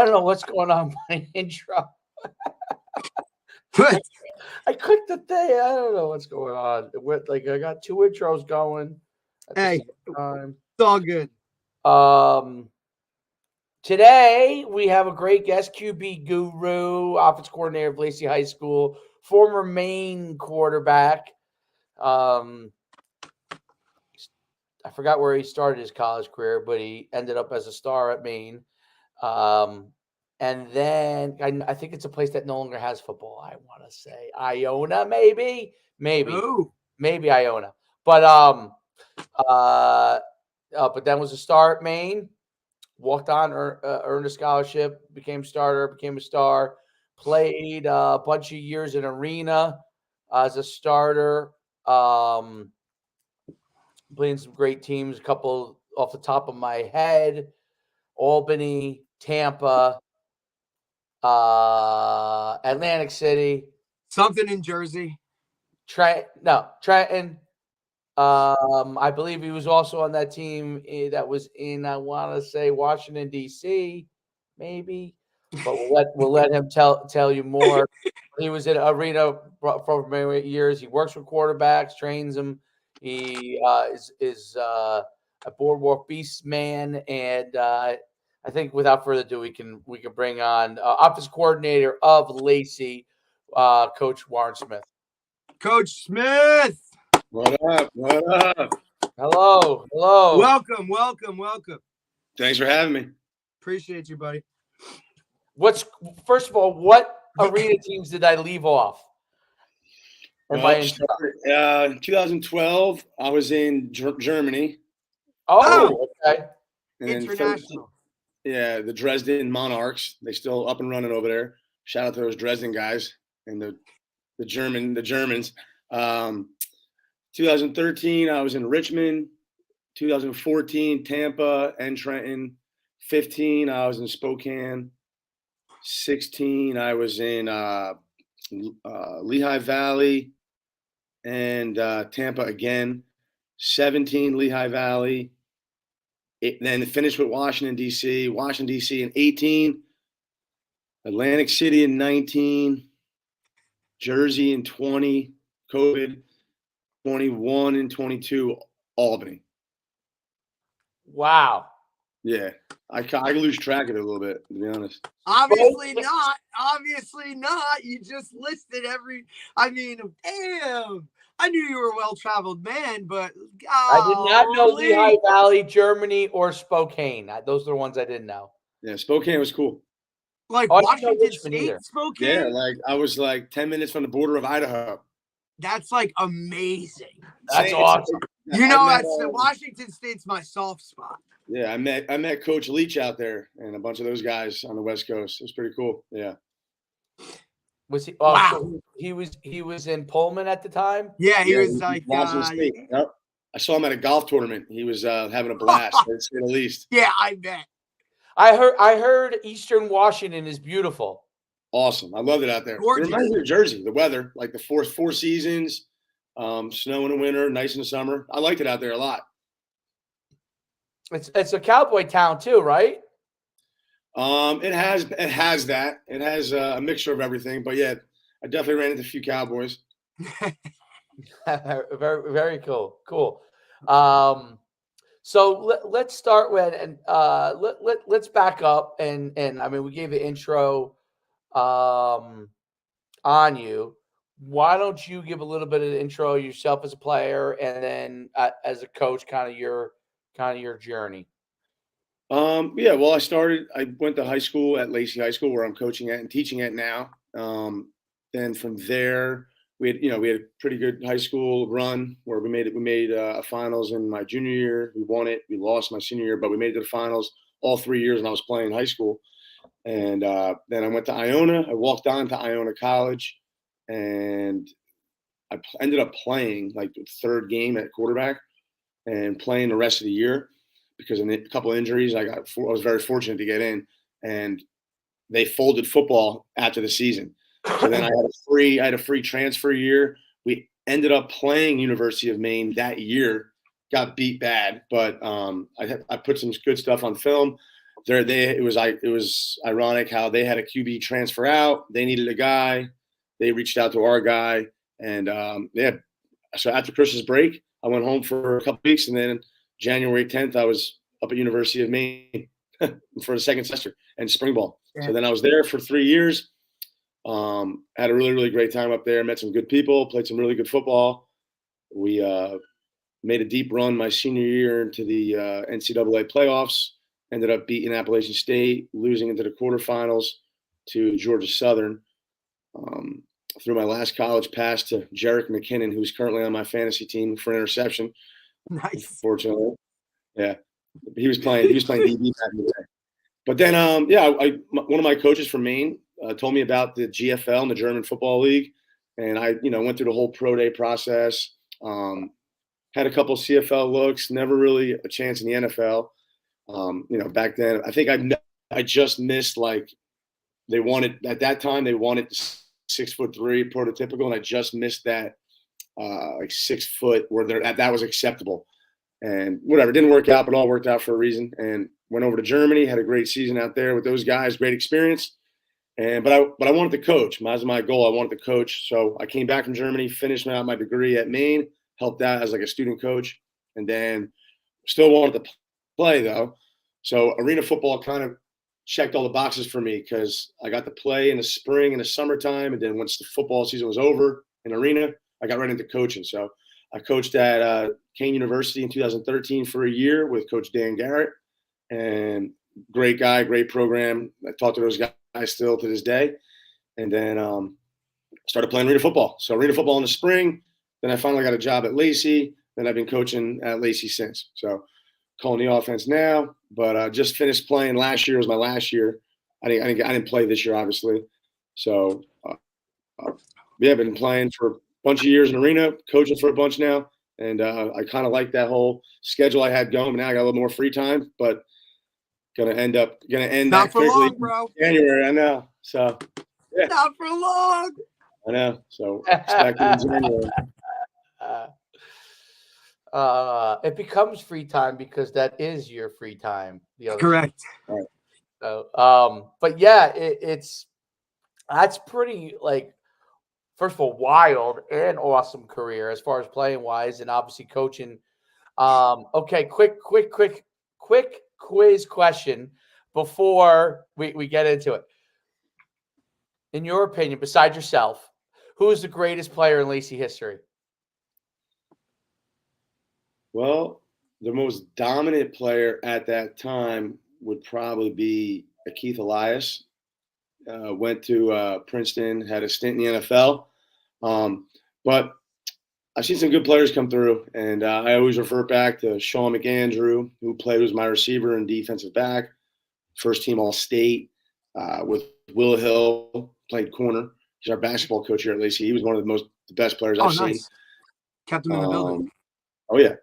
don't know what's going on with my intro. I clicked the thing. I don't know what's going on. It went, like, I got two intros going at the Hey, same time. it's all good. Today we have a great guest, QB guru, offense coordinator of Lacey High School, former Maine quarterback. I forgot where he started his college career, but he ended up as a star at Maine. And then I think it's a place that no longer has football. I want to say Iona, maybe Iona. But then was a star at Maine. Walked on, earned a scholarship, became starter, became a star. Played a bunch of years in arena as a starter. Playing some great teams. A couple off the top of my head: Albany, Tampa, Atlantic City, something in Jersey, Trenton. I believe he was also on that team that was in, I want to say, Washington D.C. maybe, but we'll let him tell you more. He was in arena for many years. He works with quarterbacks, trains them. He is a Boardwalk Beast man, and I think without further ado, we can bring on office coordinator of Lacey, Coach Warren Smith. Coach Smith. What up? What up? Hello. Welcome. Thanks for having me. Appreciate you, buddy. First of all, what arena teams did I leave off? In 2012, I was in Germany. Oh, okay. And international. The Dresden Monarchs. They still up and running over there. Shout out to those Dresden guys and the Germans. 2013, I was in Richmond. 2014, Tampa and Trenton. 15, I was in Spokane. 16, I was in Lehigh Valley and Tampa again. 17, Lehigh Valley. Then finished with Washington, D.C. in 18. Atlantic City in 19. Jersey in 20. COVID. 21 and 22, Albany. Wow. Yeah. I lose track of it a little bit, to be honest. Obviously not. You just listed damn. I knew you were a well-traveled man, but I did not know Lehigh Valley, Germany, or Spokane. Those are the ones I didn't know. Yeah, Spokane was cool. Like Washington State, Spokane? Yeah, I was 10 minutes from the border of Idaho. That's amazing. That's awesome. Washington State's my soft spot. Yeah, I met Coach Leach out there and a bunch of those guys on the West Coast. It was pretty cool. Yeah. Was he? Wow. So he was in Pullman at the time. Yeah, he was Washington State. Yep. I saw him at a golf tournament. He was having a blast, to say the least. Yeah, I bet. I heard Eastern Washington is beautiful. Awesome. I loved it out there. Gorgeous. It reminds me of Jersey, the weather, like the four seasons, snow in the winter, nice in the summer. I liked it out there a lot. It's a cowboy town too, right? It has that. It has a mixture of everything, but yeah, I definitely ran into a few cowboys. Very, very cool. Cool. So let's start with, and let's back up and I mean, we gave an intro on you. Why don't you give a little bit of the intro yourself as a player, and then as a coach, kind of your journey? Yeah, well, I went to high school at Lacey High School, where I'm coaching at and teaching at now. Then from there, we had a pretty good high school run where we made a finals in my junior year. We won it. We lost my senior year, but we made it to the finals all 3 years when I was playing high school. And then I went to Iona. I walked on to Iona College, and I ended up playing the third game at quarterback and playing the rest of the year because of a couple of injuries. I was very fortunate to get in, and they folded football after the season. So then I had a free transfer year. We ended up playing University of Maine that year. Got beat bad, but I put some good stuff on film. it was ironic how they had a QB transfer out. They needed a guy. They reached out to our guy, and so after Christmas break, I went home for a couple weeks, and then January 10th, I was up at University of Maine for the second semester and spring ball. Yeah. So then I was there for 3 years. Had a really, really great time up there. Met some good people. Played some really good football. We made a deep run my senior year into the NCAA playoffs. Ended up beating Appalachian State, losing into the quarterfinals to Georgia Southern. Through my last college pass to Jarek McKinnon, who's currently on my fantasy team for interception. Nice. Fortunately, yeah, he was playing DB back in the day. But then, one of my coaches from Maine told me about the GFL and the German Football League, and I, went through the whole pro day process. Had a couple of CFL looks, never really a chance in the NFL. Back then, I think I just missed, like, they wanted at that time 6'3" prototypical, and I just missed that 6 foot where that was acceptable. And whatever, didn't work out, but all worked out for a reason. And went over to Germany, had a great season out there with those guys, great experience. But I wanted to coach. That was my goal. I wanted to coach. So I came back from Germany, finished out my degree at Maine, helped out as like a student coach, and then still wanted to play though. So arena football kind of checked all the boxes for me because I got to play in the spring and the summertime. And then once the football season was over in arena, I got right into coaching. So I coached at Kane University in 2013 for a year with Coach Dan Garrett, and great guy, great program. I talk to those guys still to this day. And then started playing arena football. So arena football in the spring. Then I finally got a job at Lacey. Then I've been coaching at Lacey since. So calling the offense now, but just finished playing. Last year was my last year. I didn't play this year, obviously. So I've been playing for a bunch of years in arena, coaching for a bunch now, and I kind of like that whole schedule I had going. But now I got a little more free time, but gonna end Not that for quickly long, bro. January. I know. So yeah, Not for long. I know. So expect it in January. It becomes free time because that is your free time. Correct. So, but yeah, that's pretty, like, first of all, wild and awesome career as far as playing wise, and obviously coaching. Okay, quick quiz question before we get into it. In your opinion, besides yourself, who is the greatest player in Lacey history? Well, the most dominant player at that time would probably be Keith Elias. Went to Princeton, had a stint in the NFL. But I've seen some good players come through, and I always refer back to Sean McAndrew, who was my receiver and defensive back, first team All-State, with Will Hill, played corner. He's our basketball coach here at Lacey. He was one of the best players I've seen. Kept him in the building. Oh, yeah.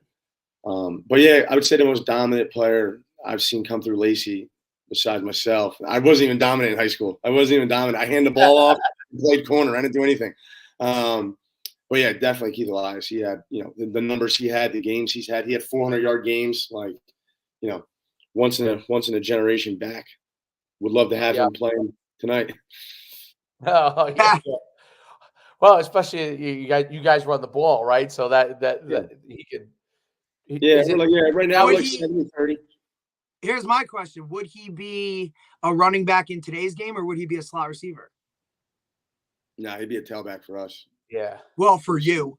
But yeah, I would say the most dominant player I've seen come through Lacey, besides myself. I wasn't even dominant in high school. I hand the ball off, played corner. I didn't do anything. But yeah, definitely Keith Elias. He had, the numbers he had, the games he's had. He had 400-yard games, like, once in a generation back. Would love to have him playing tonight. Oh yeah. Well, especially you guys run the ball, right? So that he could. Right now we're like 70-30. Here's my question: would he be a running back in today's game, or would he be a slot receiver? No, he'd be a tailback for us. Yeah. Well, for you,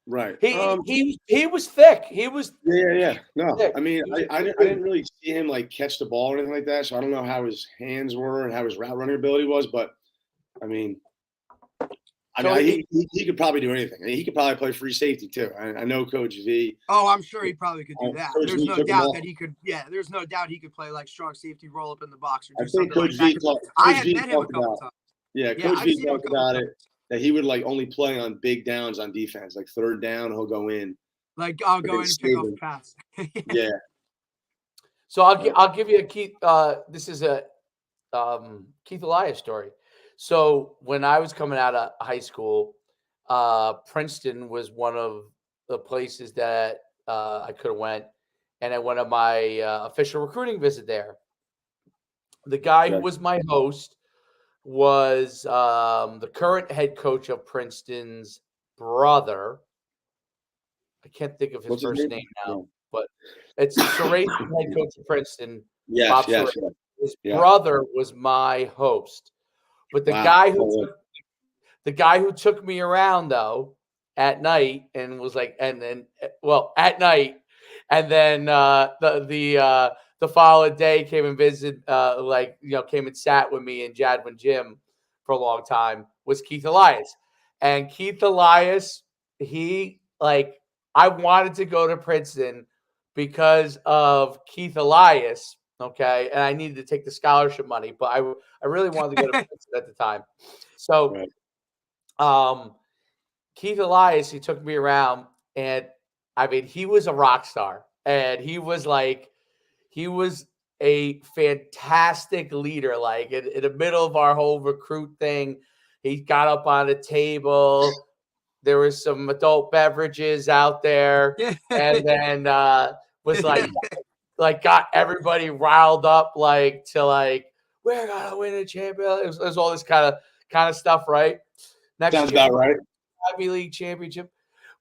right? He was thick. He was. Yeah. No, thick. I mean, I didn't really see him like catch the ball or anything like that. So I don't know how his hands were and how his route running ability was, but I mean. He could probably do anything. I mean, he could probably play free safety too. I know Coach V. Oh, I'm sure he probably could do that. Coach There's V no doubt that he could. Yeah, there's no doubt he could play like strong safety, roll up in the box, or do something Coach like V that. I had met him a couple times. Yeah, Coach V talked about it, that he would like only play on big downs on defense, like third down, he'll go in. Like I'll go in and pick off a pass. Yeah. So I'll give you a Keith. This is a Keith Elias story. So when I was coming out of high school, Princeton was one of the places that I could have went, and I went on my official recruiting visit there. The guy who Okay. was my host was the current head coach of Princeton's brother. I can't think of his What's his first name? name now, No. but it's Serace, head coach of Princeton, Yes, Bob yes, Serace. His yeah. brother was my host. But the Wow. guy Oh, who took me around though at night and was like, and then at night, and then the following day came and visited, came and sat with me in Jadwin Gym for a long time was Keith Elias. And Keith Elias, I wanted to go to Princeton because of Keith Elias. Okay. And I needed to take the scholarship money, but I really wanted to go to Princeton at the time. So, right. Keith Elias, he took me around, and I mean, he was a rock star, and he was a fantastic leader. Like in the middle of our whole recruit thing, he got up on a table. There was some adult beverages out there, and then was like got everybody riled up, we're gonna win a champion. It was all this kind of stuff, right? Next Sounds year, about right. Ivy League championship.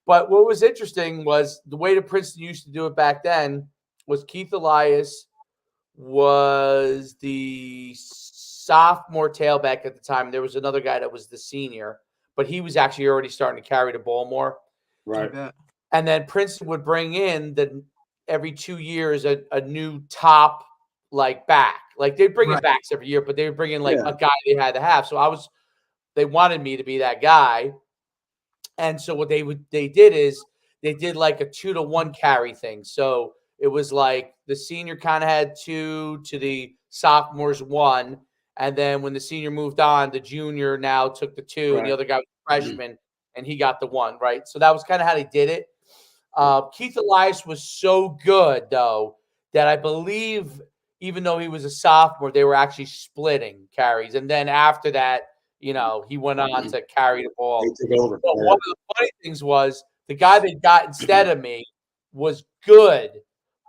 But what was interesting was the way that Princeton used to do it back then was Keith Elias was the sophomore tailback at the time. There was another guy that was the senior, but he was actually already starting to carry the ball more. Right. And then Princeton would bring in every 2 years a new top back. Like they'd bring in backs every year, but they would bring in a guy they had to have. So they wanted me to be that guy. And so what they did is they did like a 2-to-1 carry thing. So it was like the senior kind of had 2 to the sophomores 1. And then when the senior moved on, the junior now took the 2 and the other guy was a freshman and he got the 1, right? So that was kind of how they did it. Keith Elias was so good though, that I believe even though he was a sophomore, they were actually splitting carries. And then after that, he went on to carry the ball. He took over. But one of the funny things was the guy they got instead of me was good,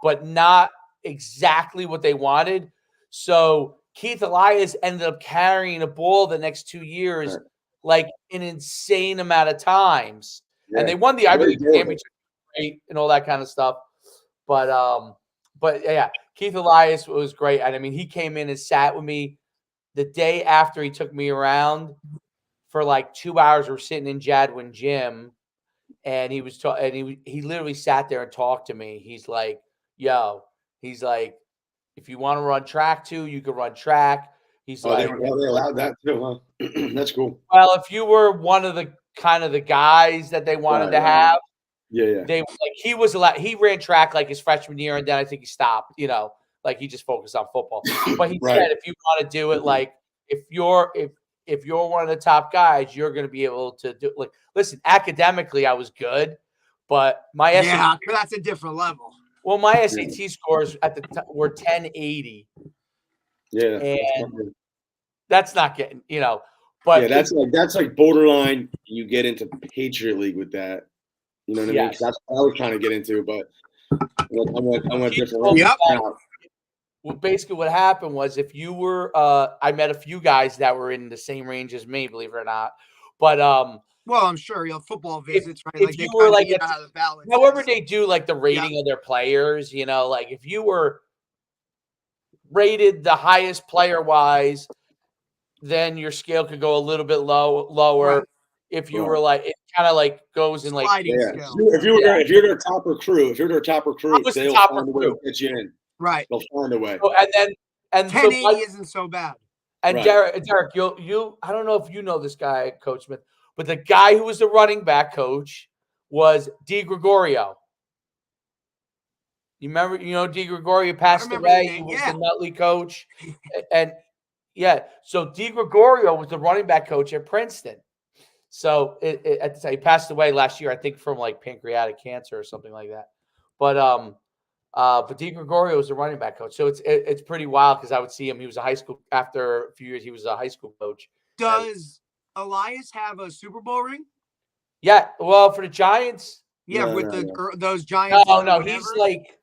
but not exactly what they wanted. So Keith Elias ended up carrying the ball the next 2 years, like an insane amount of times. Yeah. And they won the Ivy League championship and all that kind of stuff. But yeah, Keith Elias was great. And I mean, he came in and sat with me the day after he took me around for like 2 hours. We're sitting in Jadwin Gym, and he was and he literally sat there and talked to me. He's like, "Yo," he's like, "if you want to run track too, you can run track." He's like, they allowed that too, huh? That's cool. Well, if you were one of the kind of the guys that they wanted to have, they he was allowed. He ran track like his freshman year, and then I think he stopped. Like he just focused on football. But he said, if you want to do it, like if you're one of the top guys, you're going to be able to do. Like, listen, academically, I was good, but my SAT, that's a different level. Well, my SAT scores at the were 1080. Yeah, and that's not getting, But yeah, that's like borderline. You get into Patriot League with that. You know what I mean? That's what I was trying to get into, but I went different. Well, basically what happened was if you were I met a few guys that were in the same range as me, believe it or not. But well, I'm sure football visits, right? If you were like however they do like the rating of their players, like if you were rated the highest player wise, then your scale could go a little bit lower. Right. If you were like, it kind of like goes in like if you're their top recruit, they'll find a way to get you in. Right. They'll find a way. So, and 1080 isn't so bad. And Derek, you I don't know if you know this guy, Coach Smith, but the guy who was the running back coach was Di Gregorio. You remember, Di Gregorio passed away. He was the Nutley coach. And so Di Gregorio was the running back coach at Princeton. So he passed away last year, I think, from like pancreatic cancer or something like that. But Di Gregorio was the running back coach. So it's pretty wild because I would see him. He was after a few years, he was a high school coach. Does Elias have a Super Bowl ring? Yeah. Well, for the Giants. Yeah, with those Giants. No, he's like,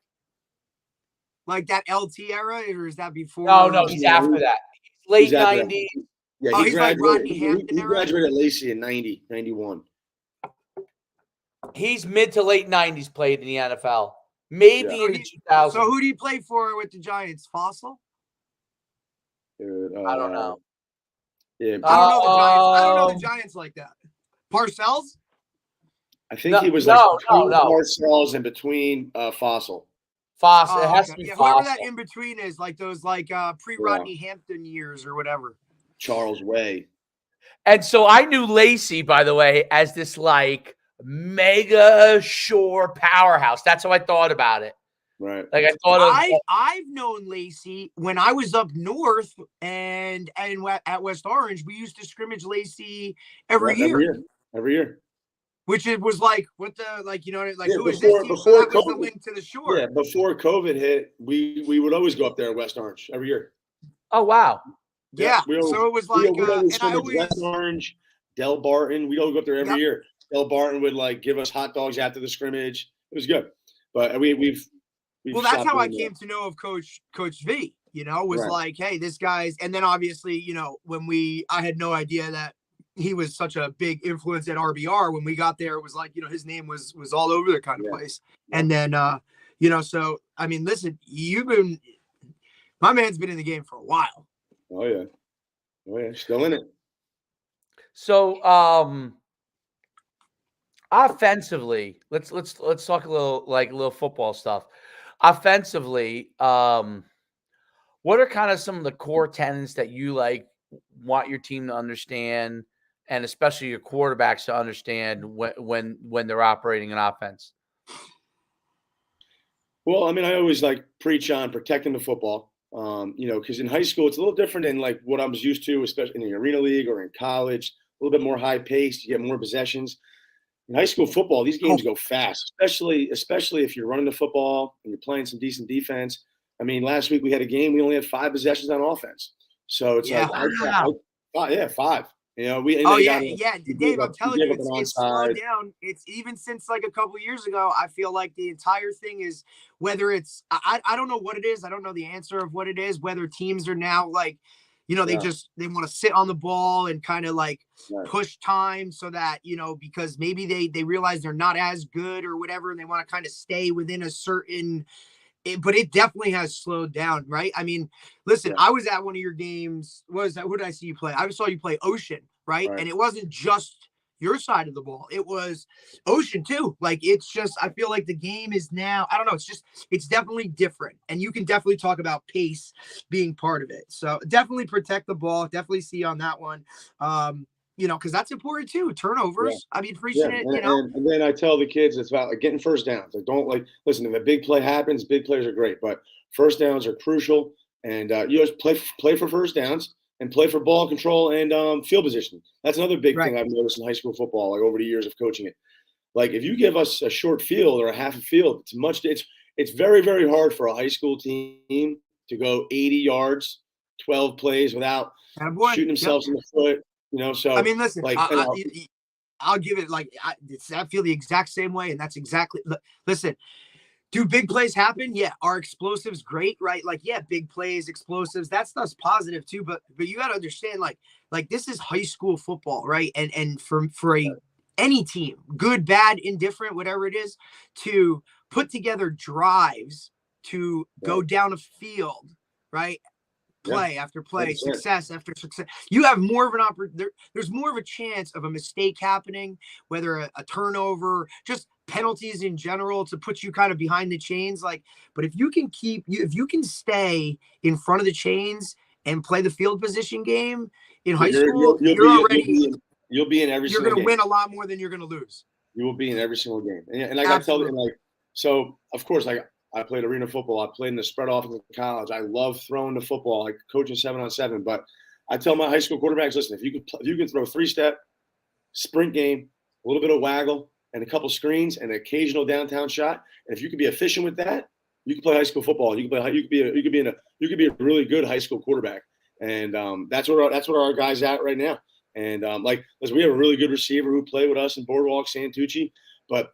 Like that LT era, or is that before? No, he's after that. Late He's after that. 90s. Yeah, Oh, he he's like graduated. Rodney He Hampton era? graduated at Lacey in 90, 91. He's mid to late 90s played in the NFL. Maybe Yeah. in the 2000s. So who do you play for with the Giants? Fossil? Dude, I don't know. Yeah, I don't know the Giants. I don't know the Giants like that. Parcells? I think he was like between no. Parcells and between Fossil. Fossil. It has to be Fossil. Whoever that in between is, like those pre-Rodney Hampton years or whatever. Charles Way. And so I knew Lacey, by the way, as this like mega sure powerhouse. That's how I thought about it. Right. Like I thought I've known Lacey when I was up north and at West Orange. We used to scrimmage Lacey every year. Every year. Which it was like, what the, like, you know, like, yeah, who is this team? So that was the link to the shore. Yeah, before COVID hit, we would always go up there at West Orange every year. Oh, wow. Yeah. So it was like, and I always West Orange, Del Barton. We'd all go up there every year. Del Barton would like give us hot dogs after the scrimmage. It was good. But we've well, that's how I came to know of Coach V, you know, was like, hey, this guy's, and then obviously, you know, when I had no idea that he was such a big influence at RBR. When we got there, it was like, you know, his name was all over the kind of place. And then, you know, so, I mean, listen, my man's been in the game for a while. Oh yeah. Still in it. So, offensively, let's talk a little football stuff. Offensively, what are kind of some of the core tenets that you want your team to understand, and especially your quarterbacks to understand when they're operating an offense? Well, I mean, I always preach on protecting the football. You know, because in high school it's a little different than like what I was used to, especially in the arena league or in college. A little bit more high paced. You get more possessions. In high school football, these games go fast, especially if you're running the football and you're playing some decent defense. I mean, last week we had a game, we only had 5 possessions on offense. So it's 5. You know, Dave, I'm telling you, it's slowed down. It's even since like a couple of years ago. I feel like the entire thing is, whether it's I don't know what it is. I don't know the answer of what it is. Whether teams are now like, you know, they want to sit on the ball and kind of like push time so that, you know, because maybe they realize they're not as good or whatever, and they want to kind of stay within a certain. But it definitely has slowed down, right? I mean, listen, I was at one of your games. Who did I see you play? I saw you play Ocean, right? And it wasn't just your side of the ball. It was Ocean too. Like, it's just, I feel like the game is now, I don't know. It's definitely different. And you can definitely talk about pace being part of it. So definitely protect the ball. Definitely see on that one. You know, because that's important too. Turnovers. I mean, preaching it, you know. And then I tell the kids it's about getting first downs. Don't listen, if a big play happens, big plays are great, but first downs are crucial. And you just play for first downs and play for ball control and field position. That's another big thing I've noticed in high school football, over the years of coaching it. Like, if you give us a short field or a half a field, it's very, very hard for a high school team to go 80 yards, 12 plays without shooting themselves in the foot. You know, so I mean, listen, I'll give it I feel the exact same way, and that's exactly. Listen, do big plays happen? Yeah, are explosives great? Right? Like, yeah, big plays, explosives. That stuff's positive too. But you got to understand, like this is high school football, right? And for any team, good, bad, indifferent, whatever it is, to put together drives to go down a field, right? Play after play, success after success. You have more of an opportunity. There's more of a chance of a mistake happening, whether a turnover, just penalties in general, to put you kind of behind the chains. But if you can stay in front of the chains and play the field position game in high school, you'll be in every. You're going to win a lot more than you're going to lose. You will be in every single game, and I got to tell them, so of course, I played arena football. I played in the spread offense in college. I love throwing the football, coaching 7-on-7. But I tell my high school quarterbacks, listen, if you can throw 3-step, sprint game, a little bit of waggle, and a couple screens, and an occasional downtown shot, and if you can be efficient with that, you can play high school football. You could be a really good high school quarterback, and that's where our guys at right now. And listen, we have a really good receiver who played with us in Boardwalk, Santucci, but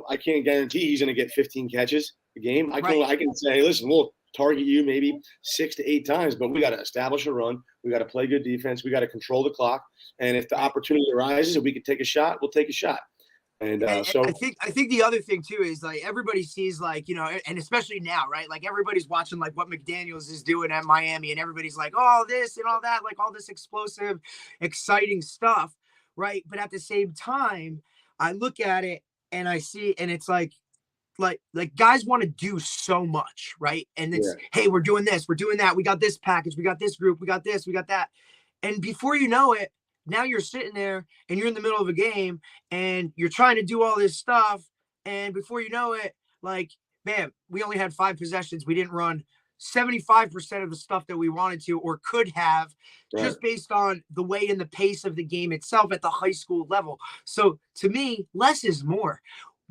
I can't guarantee he's going to get 15 catches a game. I can say, listen, target you maybe 6 to 8 times, but we got to establish a run. We got to play good defense. We got to control the clock. And if the opportunity arises and we can take a shot, we'll take a shot. And so I think the other thing too is like everybody sees like, you know, and especially now, right? Like everybody's watching like what McDaniels is doing at Miami, and everybody's like, oh, this and all that, like all this explosive, exciting stuff, right? But at the same time, I look at it and I see, and it's like guys want to do so much, right? And it's, hey, we're doing this, we're doing that, we got this package, we got this group, we got this, we got that. And before you know it, now you're sitting there and you're in the middle of a game and you're trying to do all this stuff. And before you know it, like, bam, we only had 5 possessions. We didn't run 75% of the stuff that we wanted to or could have, just based on the way and the pace of the game itself at the high school level. So to me, less is more.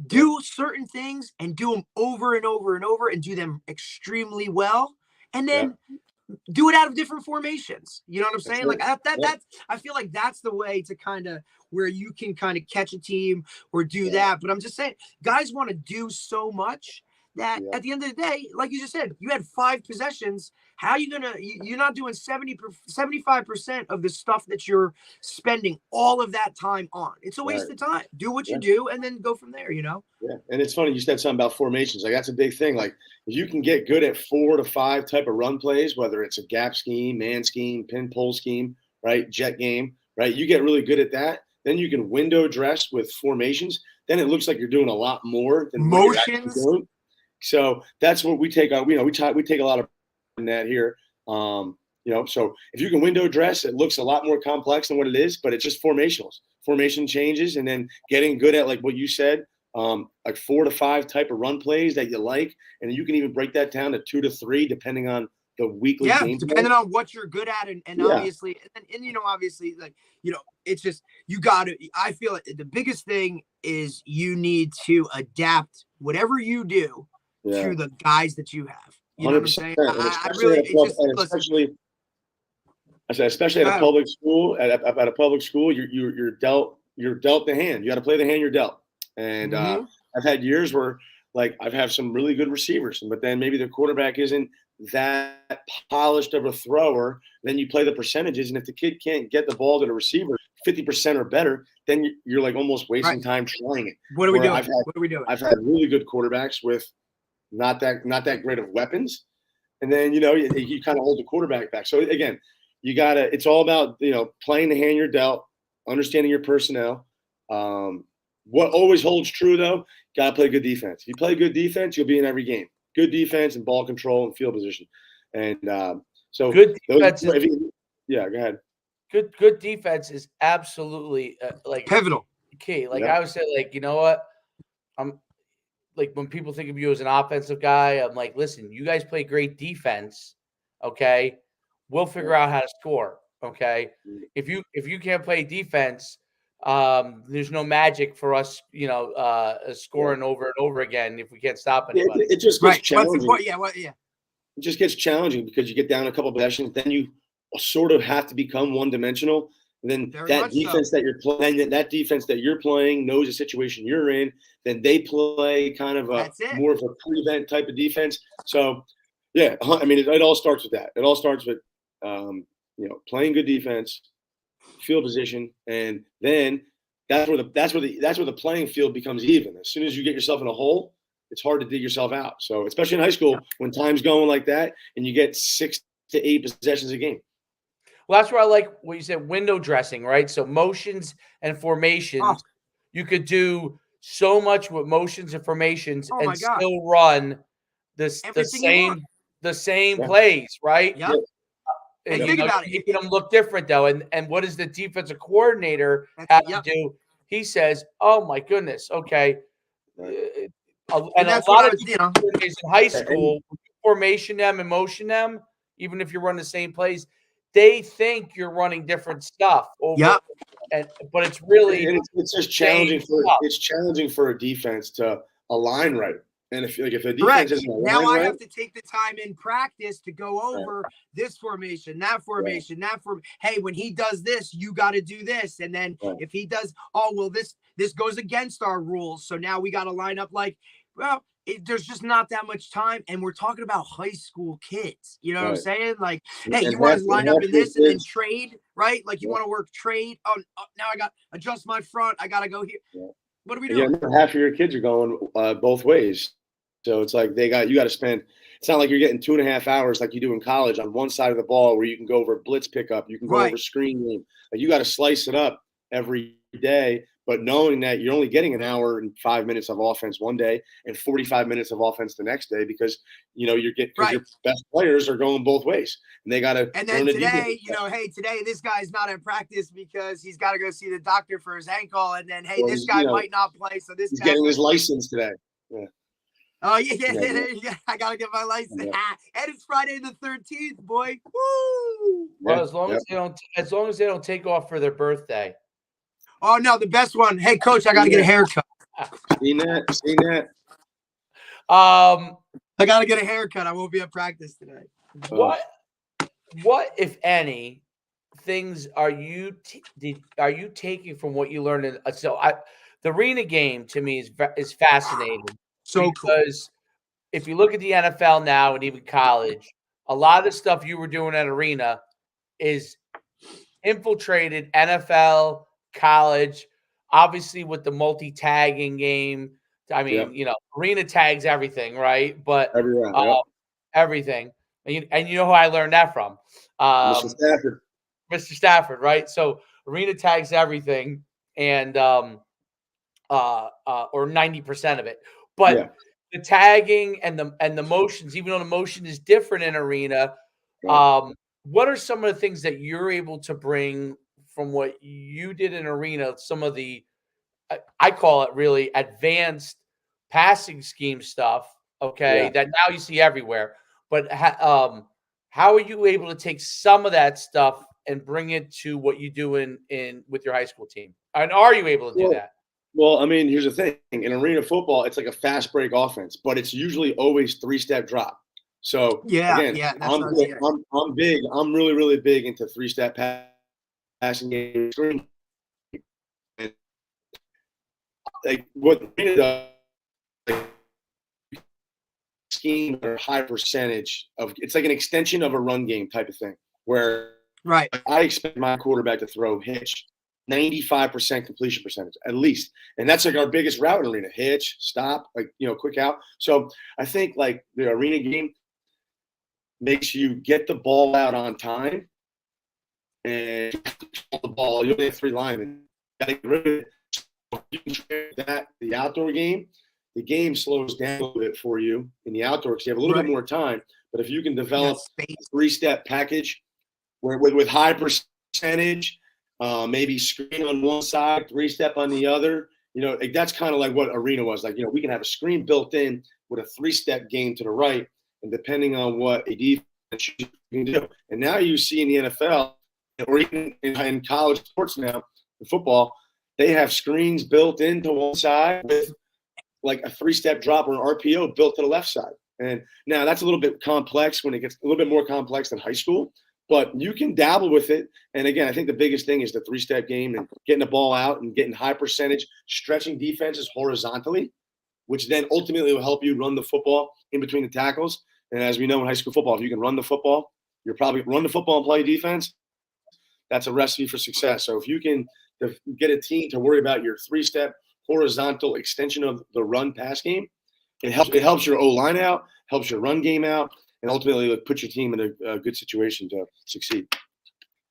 Do certain things and do them over and over and over and do them extremely well. And then do it out of different formations. You know what I'm saying? Like that's, I feel like that's the way to kind of where you can kind of catch a team or do that. But I'm just saying, guys want to do so much that at the end of the day, like you just said, you had 5 possessions. How are you gonna? You're not doing 75% of the stuff that you're spending all of that time on. It's a waste of time. Do what you do, and then go from there. You know. Yeah, and it's funny you said something about formations. Like that's a big thing. Like if you can get good at 4 to 5 type of run plays, whether it's a gap scheme, man scheme, pin pull scheme, right, jet game, right. You get really good at that. Then you can window dress with formations. Then it looks like you're doing a lot more than motions. Doing. So that's what we take on. You know, we take a lot of in that here. You know, so if you can window dress, it looks a lot more complex than what it is, but it's just formationals, formation changes, and then getting good at like what you said, like 4 to 5 type of run plays that you like, and you can even break that down to 2 to 3 depending on the weekly game. Depending on what you're good at, and obviously, and you know, obviously, like, you know, it's just you got to. I feel like the biggest thing is you need to adapt whatever you do to the guys that you have. You know what I'm saying? Especially at a public school, at a public school, you're dealt the hand. You got to play the hand you're dealt. And I've had years where like I've had some really good receivers, but then maybe the quarterback isn't that polished of a thrower. Then you play the percentages, and if the kid can't get the ball to the receiver 50% or better, then you're like almost wasting time trying it. What are we doing? What are we doing? I've had really good quarterbacks with not that great of weapons, and then you know you kind of hold the quarterback back. So again, you gotta. It's all about, you know, playing the hand you're dealt, understanding your personnel. What always holds true though, gotta play good defense. If you play good defense, you'll be in every game. Good defense and ball control and field position, and so good defense. Go ahead. Good defense is absolutely like pivotal, key. Like I would say, like, you know what, I'm. Like when people think of you as an offensive guy, I'm like, listen, you guys play great defense. Okay. We'll figure out how to score. Okay. If you can't play defense, there's no magic for us, you know, scoring over and over again if we can't stop anybody. It just gets challenging. It just gets challenging because you get down a couple of possessions, then you sort of have to become one-dimensional. And then that defense that you're playing, that defense that you're playing knows the situation you're in. Then they play kind of more of a prevent type of defense. So, yeah, I mean, it all starts with that. It all starts with, you know, playing good defense, field position, and then that's where the playing field becomes even. As soon as you get yourself in a hole, it's hard to dig yourself out. So, especially in high school, when time's going like that, and you get 6 to 8 possessions a game. Well, that's where I like what you said, window dressing, right? So motions and formations, you could do so much with motions and formations and still run the same plays, right? Yep. And think about it. Making them look different though. And what does the defensive coordinator have to do? He says, "Oh my goodness, okay." And a lot of in high school, formation them and motion them, even if you run the same plays, they think you're running different stuff. But it's really it's just challenging challenging for a defense to align right. And if the defense isn't aligned now, I right, have to take the time in practice to go over this formation, that formation, hey, when he does this, you got to do this, and then if he does, this goes against our rules, so now we got to line up like. Well, there's just not that much time, and we're talking about high school kids. You know what I'm Right. saying? Like, hey, And you want to line up in this and then kids- trade, right? Like, you Yeah. want to work trade. Oh, now I got adjust my front. I got to go here. Yeah. What are we Yeah, doing? half of your kids are going both ways. So it's like you got to spend. It's not like you're getting 2.5 hours like you do in college on one side of the ball where you can go over blitz pickup, you can go Right. over screen game. Like you got to slice it up every day. But knowing that you're only getting an hour and 5 minutes of offense one day and 45 minutes of offense the next day because you're getting because your best players are going both ways and they got to. And then today, hey, today this guy's not in practice because he's got to go see the doctor for his ankle, and then hey, this guy might not play, so this he's guy's getting his license today. Yeah. Oh yeah. I gotta get my license, and it's Friday the 13th, boy. Woo! Well, as long as they don't take off for their birthday. Oh no, the best one. Hey, coach, I gotta get a haircut. Seen that. I gotta get a haircut. I won't be at practice today. What, if any, things are you taking from what you learned in? The arena game to me is fascinating. So because if you look at the NFL now and even college, a lot of the stuff you were doing at arena is infiltrated NFL, college, obviously with the multi-tagging game. I mean, arena tags everything, right? But everything. And you know who I learned that from? Mr. Stafford. Mr. Stafford, right? So arena tags everything, and or 90% of it. But the tagging and the motions, even though the motion is different in arena, what are some of the things that you're able to bring from what you did in arena? Some of the, I call it really advanced passing scheme stuff. Okay, that now you see everywhere. But how are you able to take some of that stuff and bring it to what you do in with your high school team? And are you able to do that? Well, I mean, here's the thing. In arena football, it's like a fast break offense, but it's usually always 3-step drop. So again, I'm big. I'm really, really big into 3-step passing game. Like what arena does, scheme or high percentage of it's like an extension of a run game type of thing where I expect my quarterback to throw hitch 95% completion percentage at least, and that's like our biggest route in arena: hitch, stop, quick out. So I think like the arena game makes you get the ball out on time, and the ball. You only have 3 linemen. The outdoor game, the game slows down a little bit for you in the outdoor because you have a little bit more time. But if you can develop a 3-step package where with high percentage. Maybe screen on one side, 3-step on the other. That's kind of like what arena was like. We can have a screen built in with a 3-step game to the right, and depending on what a defense you can do. And now you see in the NFL or even in college sports now, in football, they have screens built into one side with like a 3-step drop or an RPO built to the left side. And now that's a little bit complex when it gets a little bit more complex than high school. But you can dabble with it. And again, I think the biggest thing is the 3-step game and getting the ball out and getting high percentage, stretching defenses horizontally, which then ultimately will help you run the football in between the tackles. And as we know in high school football, if you can run the football, you're probably run the football and play defense. That's a recipe for success. So if you can get a team to worry about your 3-step horizontal extension of the run pass game, it helps your O-line out, helps your run game out, and ultimately put your team in a good situation to succeed.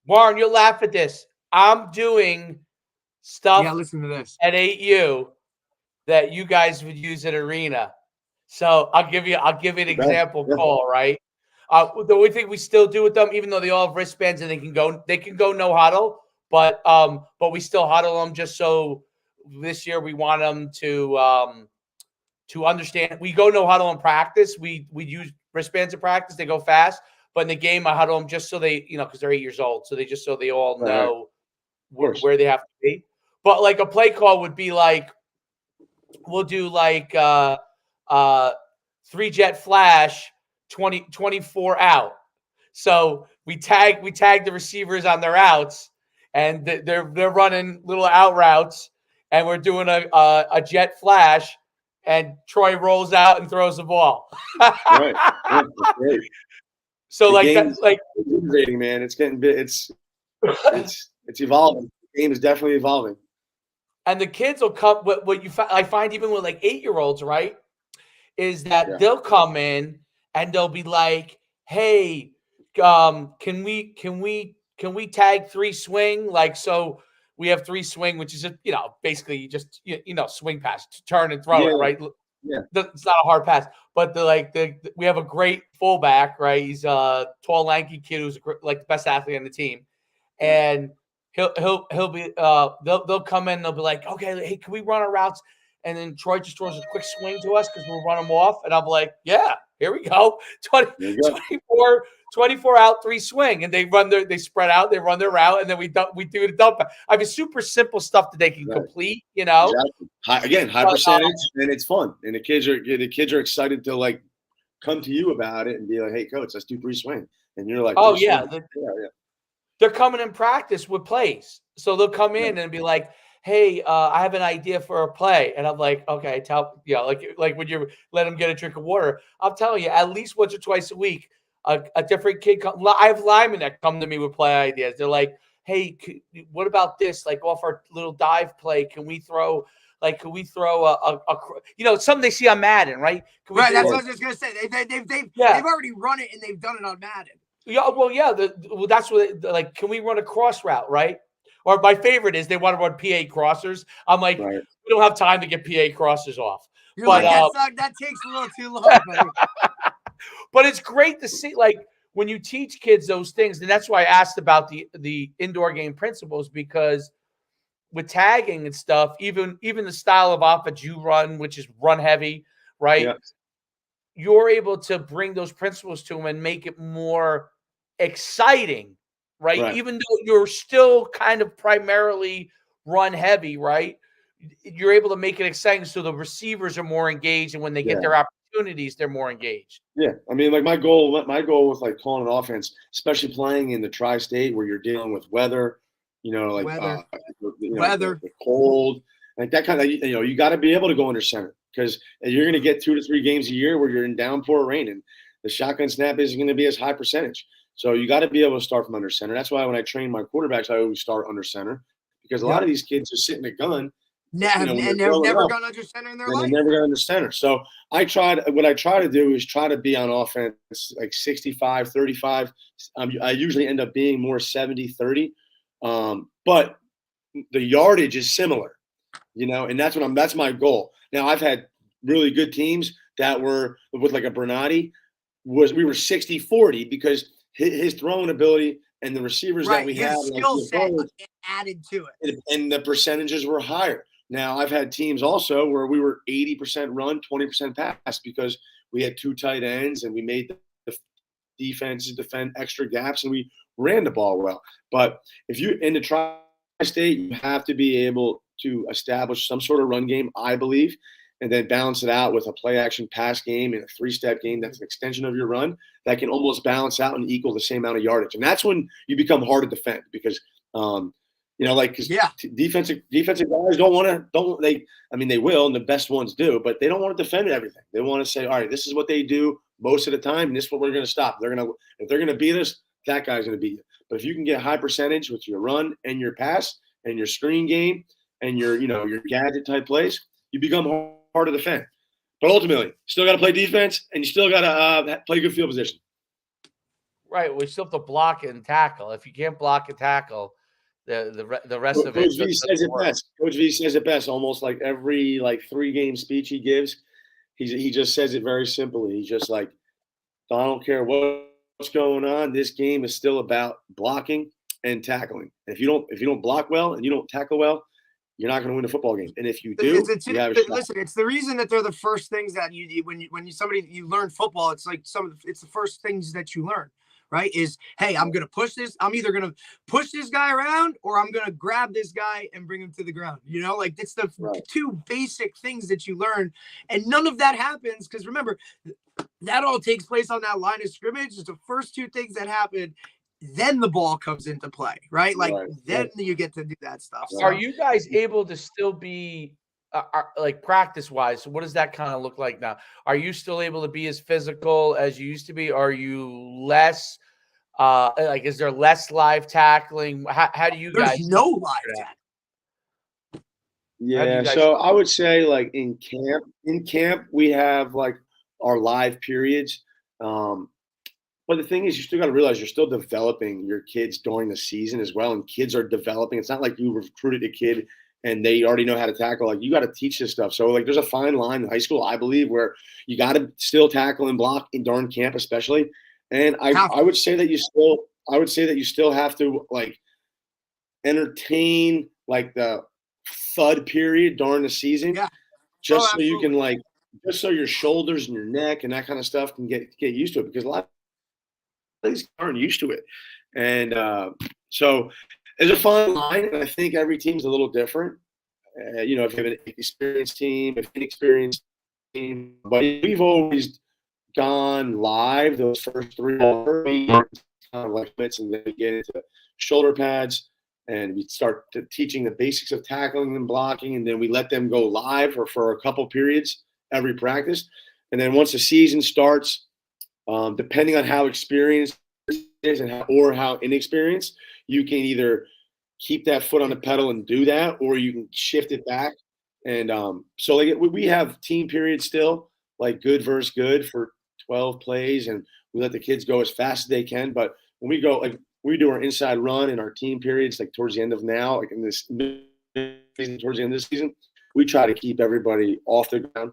Warren, you'll laugh at this. I'm doing stuff listen to this. at 8U that you guys would use at arena. So I'll give you an example call, right? The only thing we still do with them, even though they all have wristbands and they can go no huddle, but we still huddle them just so this year we want them to understand. We go no huddle in practice. We use wristbands in practice. They go fast. But in the game, I huddle them just so they, because they're 8 years old. So they all know where they have to be. But like a play call would be like, we'll do like 3-jet flash, 24 out. So we tag the receivers on their outs, and they're running little out routes, and we're doing a jet flash. and Troy rolls out and throws the ball. Right. Yeah, that's great. So The like game's that, like integrating, man. It's getting bit. It's evolving. The game is definitely evolving. and the kids will come. What I find even with like 8-year-olds, right, is that Yeah. they'll come in and they'll be like, "Hey, can we tag 3 swing? Like, so we have 3 swing, which is basically you just swing pass, turn and throw Yeah. it, right? Yeah. It's not a hard pass, but we have a great fullback, right? He's a tall, lanky kid who's like the best athlete on the team, and he'll be they'll come in and they'll be like, okay, hey, can we run our routes? And then Troy just throws a quick swing to us because we'll run them off, and I'm like, yeah, here we go, 24 out, 3 swing, and they spread out, they run their route, and then we do the dump. I mean, super simple stuff that they can complete, Exactly. High percentage, and it's fun, and the kids are excited to like come to you about it and be like, hey, coach, let's do 3 swing, and you're like, oh yeah, they're coming in practice with plays, so they'll come in and be like, hey, I have an idea for a play. And I'm like, okay, like when you let them get a drink of water, I'm telling you, at least once or twice a week, a different kid I have linemen that come to me with play ideas. They're like, hey, what about this? Like off our little dive play, can we throw a something they see on Madden, right? Right, that's what I was just gonna say. They've already run it and they've done it on Madden. Yeah, well, yeah, that's what like. Can we run a cross route, right? Or my favorite is they want to run PA crossers. I'm like, we don't have time to get PA crossers off. You're like, that takes a little too long. But it's great to see, like, when you teach kids those things, and that's why I asked about the indoor game principles, because with tagging and stuff, even the style of offense you run, which is run heavy, right? Yeah. You're able to bring those principles to them and make it more exciting, right? Even though you're still kind of primarily run heavy, right? You're able to make it exciting so the receivers are more engaged, and when they get their opportunities, they're more engaged. Yeah, I mean, like my goal with like calling an offense, especially playing in the tri-state where you're dealing with weather, like weather, the cold, like that kind of, you got to be able to go under center, because you're going to get 2 to 3 games a year where you're in downpour rain, and the shotgun snap isn't going to be as high percentage. So you got to be able to start from under center. That's why when I train my quarterbacks, I always start under center, because a lot of these kids are sitting a gun. And they've never gone under center in their life. They never got under center. So what I try to do is try to be on offense like 65, 35. I usually end up being more 70, 30. But the yardage is similar, and that's my goal. Now I've had really good teams that were with like a Bernardi we were 60, 40 because his throwing ability and the receivers that we had, skill set added to it. And the percentages were higher. Now, I've had teams also where we were 80% run, 20% pass, because we had 2 tight ends and we made the defenses defend extra gaps and we ran the ball well. But if you in the tri-state, you have to be able to establish some sort of run game, I believe, and then balance it out with a play action pass game and a 3-step game that's an extension of your run that can almost balance out and equal the same amount of yardage. And that's when you become hard to defend, because defensive guys they will, and the best ones do, but they don't want to defend everything. They want to say, all right, this is what they do most of the time, and this is what we're going to stop. If they're going to beat us, that guy's going to beat you. But if you can get high percentage with your run and your pass and your screen game and your gadget type plays, you become hard to defend. But ultimately, still got to play defense, and you still got to play good field position. Right. We still have to block and tackle. If you can't block and tackle, the rest of it. Coach V says it best. Coach V says it best. Almost like every 3-game speech he gives, he just says it very simply. He's just like, I don't care what's going on. This game is still about blocking and tackling. And if you don't block well and you don't tackle well, you're not going to win a football game. And if you do, you have a shot. Listen, it's the reason that they're the first things that you when you learn football. It's like it's the first things that you learn. Right, is, hey, I'm going to push this. I'm either going to push this guy around or I'm going to grab this guy and bring him to the ground. It's the 2 basic things that you learn. And none of that happens because, remember, that all takes place on that line of scrimmage. It's the first 2 things that happen. Then the ball comes into play, right? Then you get to do that stuff. So. Are you guys able to still be like practice wise, what does that kind of look like now? Are you still able to be as physical as you used to be? Are you less like, is there less live tackling? How do you guys? There's no live tackling. Yeah, so I would say like in camp we have like our live periods. But the thing is, you still got to realize you're still developing your kids during the season as well, and kids are developing. It's not like you recruited a kid and they already know how to tackle. Like, you got to teach this stuff. So like, there's a fine line in high school, I believe, where you got to still tackle and block during camp, especially. And I would say that you still have to like entertain like the thud period during the season, just so you can like, just so your shoulders and your neck and that kind of stuff can get used to it, because a lot of these aren't used to it. And so there's a fine line, and I think every team's a little different. You know, if you have an experienced team, if an inexperienced team, but we've always gone live those first 3 kind of like bits, and then we get into shoulder pads, and we start teaching the basics of tackling and blocking, and then we let them go live for a couple periods every practice. And then once the season starts, depending on how experienced it is and how inexperienced, you can either keep that foot on the pedal and do that, or you can shift it back. And so like we have team periods still, like good versus good for 12 plays, and we let the kids go as fast as they can. But when we go, like, we do our inside run and our team periods, like towards the end of now, like in this season, towards the end of this season, we try to keep everybody off the ground.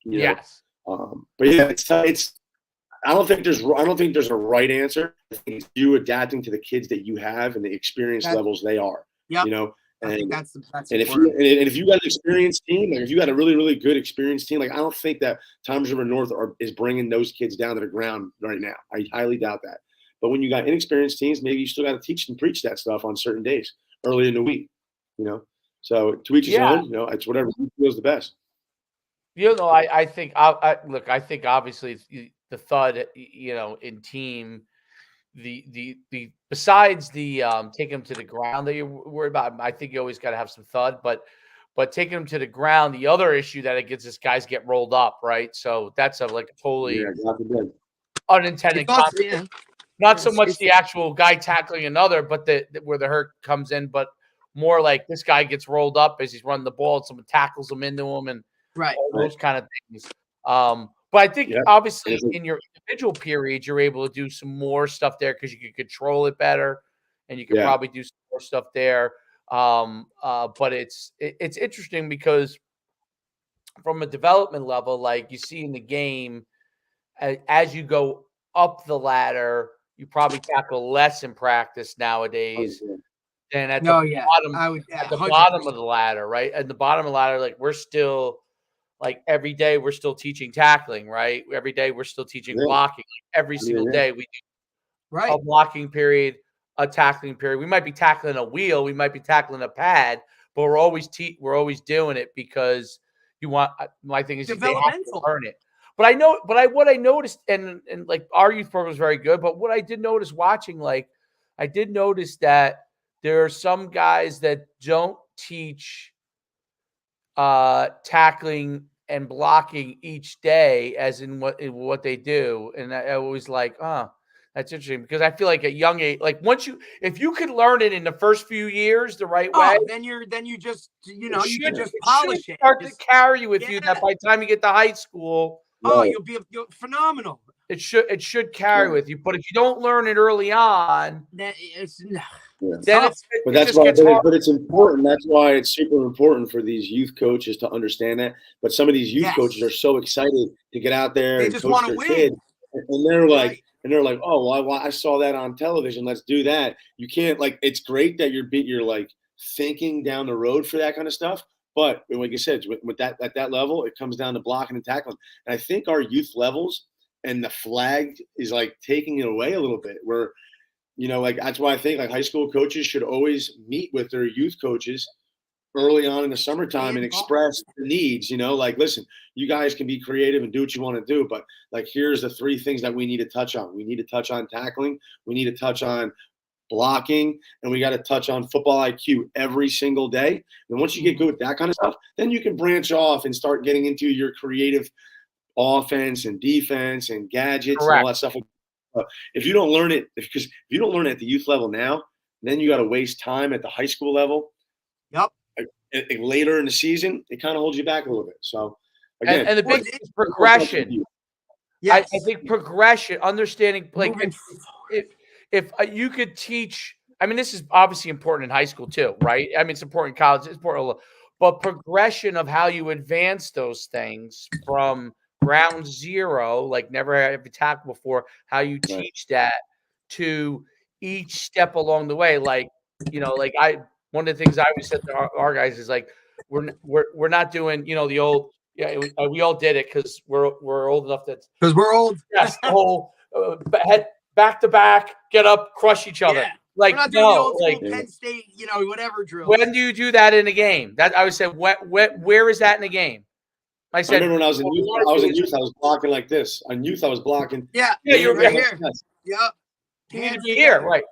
Yes. But yeah, it's I don't think there's a right answer. I think it's you adapting to the kids that you have and the experience levels they are. Yeah. You know, and I think that's and if you got an experienced team, like if you got a really, really good experienced team, like I don't think that Toms River North is bringing those kids down to the ground right now. I highly doubt that. But when you got inexperienced teams, maybe you still got to teach and preach that stuff on certain days early in the week. You know, so to each his own. You know, it's whatever feels the best. You know, I think look. I think obviously the thud, you know, in team, the besides the taking them to the ground that you're worried about. I think you always got to have some thud, but taking them to the ground, the other issue that it gets is guys get rolled up, right? So that's a totally unintended consequence. Not so much the actual guy tackling another, but where the hurt comes in, but more like this guy gets rolled up as he's running the ball and someone tackles him into him and all those kind of things. But I think obviously in your individual period, you're able to do some more stuff there because you can control it better, and you can probably do some more stuff there. But it's interesting because from a development level, like you see in the game, as you go up the ladder, you probably tackle less in practice nowadays than at the bottom of the ladder, right? At the bottom of the ladder, like we're still like every day we're still teaching tackling, right? Every day we're still teaching blocking. Like every single day we do a blocking period, a tackling period. We might be tackling a wheel, we might be tackling a pad, but we're always doing it because you want. My thing is they have to learn it. But what I noticed, and like our youth program is very good, but what I did notice watching, like I did notice that there are some guys that don't teach tackling and blocking each day as in what they do. And I was like, that's interesting, because I feel like at young age, like if you could learn it in the first few years the right way, then you just, you can just polish it. Start to carry with you that by the time you get to high school, you'll phenomenal. It should carry with you. But if you don't learn it early on, then it's important. That's why it's super important for these youth coaches to understand that. But some of these youth coaches are so excited to get out there and coach their kid, and they're like, oh, well, I saw that on television. Let's do that. You can't, like, it's great that you're like thinking down the road for that kind of stuff. But like you said, with that at that level, it comes down to blocking and tackling. And I think our youth levels and the flag is like taking it away a little bit. Where, like that's why I think like high school coaches should always meet with their youth coaches early on in the summertime and express the needs. Like, listen, you guys can be creative and do what you want to do, but like here's the 3 things that we need to touch on. We need to touch on tackling. We need to touch on blocking, and we got to touch on football IQ every single day. And once you get good with that kind of stuff, then you can branch off and start getting into your creative offense and defense and gadgets and all that stuff. If you don't learn it, because if you don't learn it at the youth level now, then you got to waste time at the high school level. Yep. Later in the season, it kind of holds you back a little bit. So again, and the big thing is progression. Yes. I think progression, understanding, like if you could teach, I mean, this is obviously important in high school too, right? I mean, it's important in college, it's important, but progression of how you advance those things from ground zero, like never have you tackled before, how you teach that to each step along the way. Like, like one of the things I always said to our guys is like, we're not doing, the old, we all did it because we're old enough because we're old. Yes, the whole head back to back, get up, crush each other. Yeah. Like, we're not doing the old school Penn State, whatever drill. When do you do that in a game? That I would say, where is that in a game? I said, I remember when I was in youth, I was blocking like this. On youth, I was blocking. Yeah, you're right here. Yep. You need to be here, right?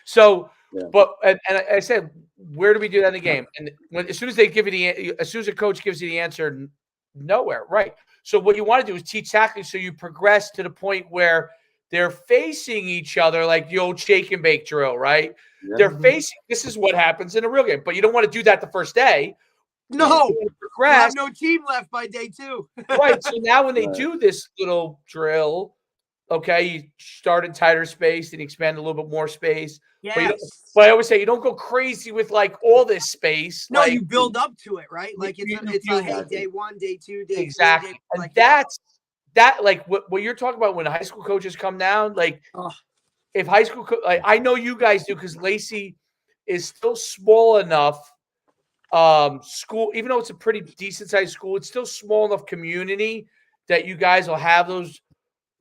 So, but and I said, where do we do that in the game? And as soon as they give you as soon as a coach gives you the answer, nowhere, right? So what you want to do is teach tackling so you progress to the point where they're facing each other like the old shake and bake drill, right? Yeah. They're facing. This is what happens in a real game, but you don't want to do that the first day. No, you have no team left by day 2. Right. So now when they do this little drill, okay, you start in tighter space and expand a little bit more space. Yes. But I always say you don't go crazy with like all this space. No, you build up to it, right? Like it's hey, day 1, day 2, day 3. Exactly. And like, that's like what you're talking about when high school coaches come down. Like if high school, like, I know you guys do because Lacey is still small enough. School, even though it's a pretty decent sized school, it's still small enough community that you guys will have those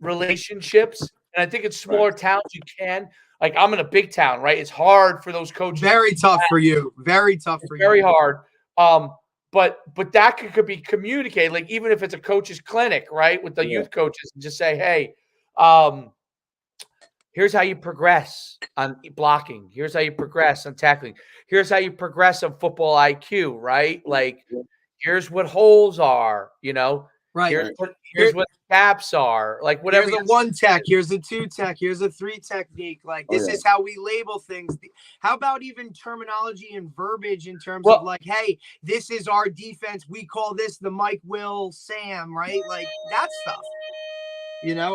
relationships. And I think in smaller towns you can. Like I'm in a big town, right? It's hard for those coaches. Very tough for you. Very tough for you. Very hard. But that could be communicated. Like even if it's a coach's clinic, right, with the youth coaches, and just say, hey, here's how you progress on blocking. Here's how you progress on tackling. Here's how you progress on football IQ, right? Like, here's what holes are, Right. Here's what gaps are. Like, whatever. Here's a 1 tech. Here's a 2 tech. Here's a 3 technique. Like, this is how we label things. How about even terminology and verbiage in terms of like, hey, this is our defense. We call this the Mike, Will, Sam, right? Like that stuff, Yeah.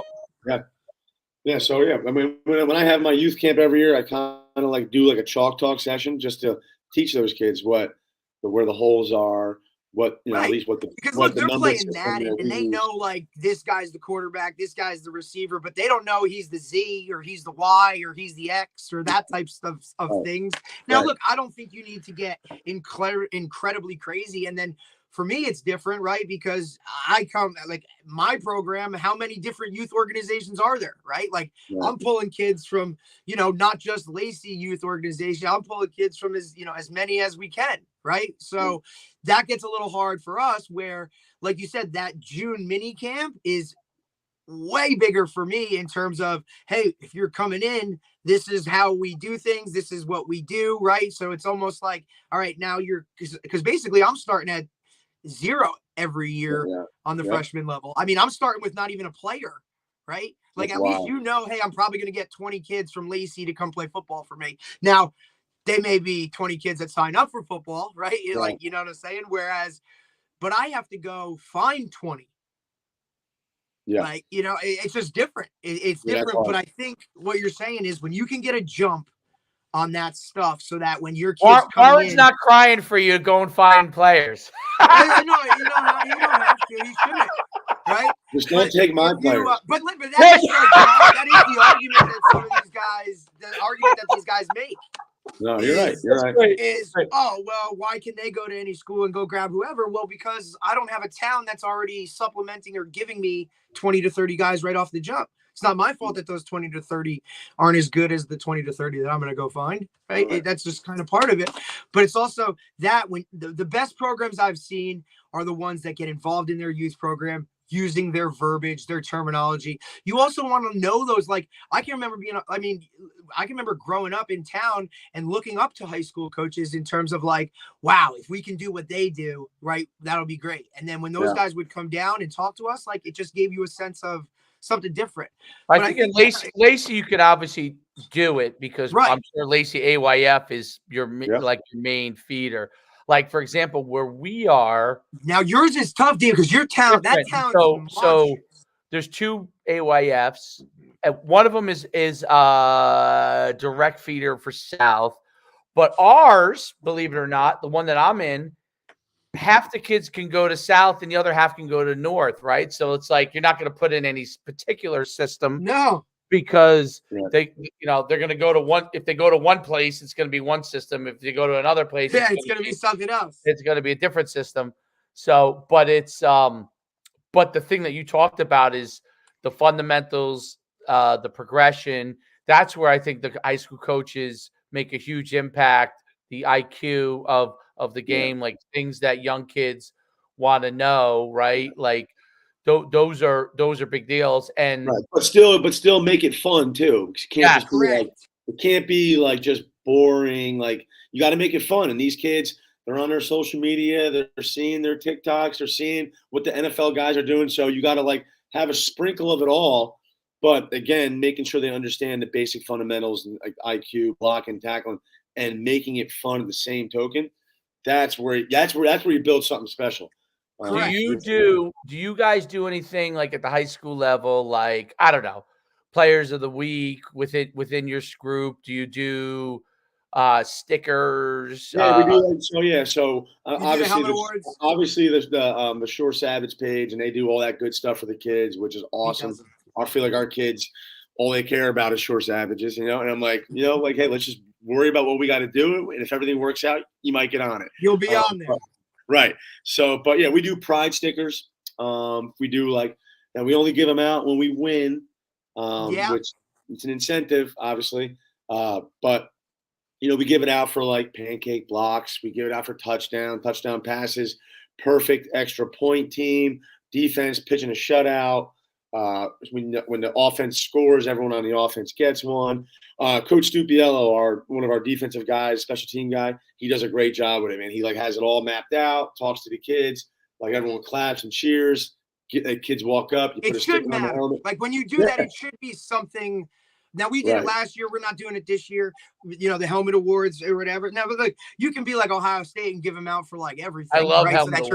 Yeah, so I mean, when I have my youth camp every year, I kind of like do like a chalk talk session just to teach those kids where the holes are, at least because they're playing that and they know like this guy's the quarterback, this guy's the receiver, but they don't know he's the Z or he's the Y or he's the X or that type of things. Now, look, I don't think you need to get incredibly crazy, and then. For me, it's different, right? Because I come like my program, how many different youth organizations are there, right? Like I'm pulling kids from, not just Lacey youth organization. I'm pulling kids from as many as we can, right? So that gets a little hard for us where, like you said, that June mini camp is way bigger for me in terms of, hey, if you're coming in, this is how we do things. This is what we do, right? So it's almost like, all right, now because basically I'm starting at 0 every year on the freshman level. I mean, I'm starting with not even a player, right? Like at least hey, I'm probably going to get 20 kids from Lacey to come play football for me. Now, they may be 20 kids that sign up for football, right? Like, you know what I'm saying? But I have to go find 20. Yeah. Like, it's just different. It's different. But I think what you're saying is when you can get a jump on that stuff so that when your kids Warren's not crying for you to go and find players. I know, you don't have to. You shouldn't, right? Just don't take my players. But that is the argument that some of these guys, these guys make. No, you're right. You're right. Oh, well, why can they go to any school and go grab whoever? Well, because I don't have a town that's already supplementing or giving me 20 to 30 guys right off the jump. It's not my fault that those 20 to 30 aren't as good as the 20 to 30 that I'm going to go find, right? That's just kind of part of it. But it's also that when the best programs I've seen are the ones that get involved in their youth program using their verbiage, their terminology. You also want to know those, like, I can remember growing up in town and looking up to high school coaches in terms of like, wow, if we can do what they do, right, that'll be great. And then when those guys would come down and talk to us, like, it just gave you a sense of something different. I think in Lacey, you could obviously do it because I'm sure Lacey AYF is your like your main feeder. Like, for example, where we are now, yours is tough, Dave, because your town, that town. So there's 2 AYFs. And one of them is direct feeder for South, but ours, believe it or not, the one that I'm in, half the kids can go to South and the other half can go to North, right? So it's like you're not going to put in any particular system. No. Because they're going to go to one. If they go to one place, it's going to be one system. If they go to another place, it's going to be something else. It's going to be a different system. So, but the thing that you talked about is the fundamentals, the progression. That's where I think the high school coaches make a huge impact. The IQ of the game, like things that young kids want to know, right? Like. Those are big deals, and but still make it fun too. It can't just be like, it can't be like just boring. Like, you got to make it fun. And these kids, they're on their social media, they're seeing their TikToks, they're seeing what the NFL guys are doing. So you got to like have a sprinkle of it all. But again, making sure they understand the basic fundamentals like IQ, blocking, tackling, and making it fun at the same token. That's where you build something special. Do you guys do anything like at the high school level, like, I don't know, players of the week within your group? Do you do stickers? Yeah, we do. So obviously there's the Shore Savage page, and they do all that good stuff for the kids, which is awesome. I feel like our kids, all they care about is Shore Savages, and I'm like, hey, let's just worry about what we got to do, and if everything works out, you might get on it. You'll be on there. Right. So, but yeah, we do pride stickers. We do and we only give them out when we win, which it's an incentive, obviously. But we give it out for like pancake blocks. We give it out for touchdown passes, perfect extra point team, defense pitching a shutout. When the offense scores, everyone on the offense gets one. Coach Stupiello, one of our defensive guys, special team guy, he does a great job with it, man. He has it all mapped out, talks to the kids, like everyone claps and cheers. Kids walk up, you put a sticker on the helmet. Like when you do that, it should be something. Now, we did it last year. We're not doing it this year. The helmet awards or whatever. Now, but you can be like Ohio State and give them out for like everything. I love so that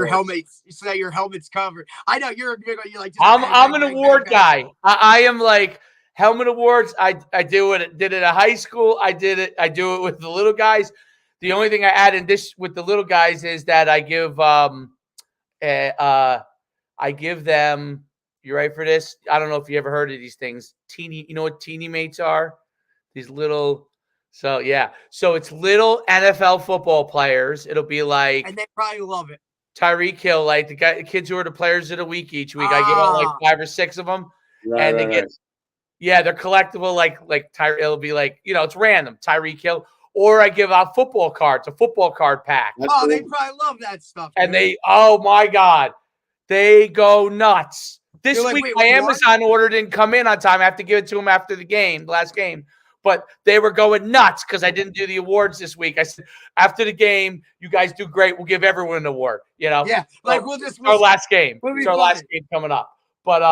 your helmet's covered. I know you're like. I'm an award guy. I am like helmet awards. I did it at high school. I do it with the little guys. The only thing I add in this with the little guys is that I give them. You ready for this? I don't know if you ever heard of these things. Teeny, you know what teeny mates are? These little, so it's little NFL football players. It'll be like, and they probably love it. Tyreek Hill, like the kids who are the players of the week each week. I give out like 5 or 6 of them, and they get, they're collectible. Like it'll be like, it's random. Tyreek Hill, or I give out football cards, a football card pack. They probably love that stuff. And oh my God, they go nuts. This week, my Amazon order didn't come in on time. I have to give it to them after the last game. But they were going nuts because I didn't do the awards this week. I said, after the game, you guys do great. We'll give everyone an award. Yeah, our last game. It's our last game coming up. But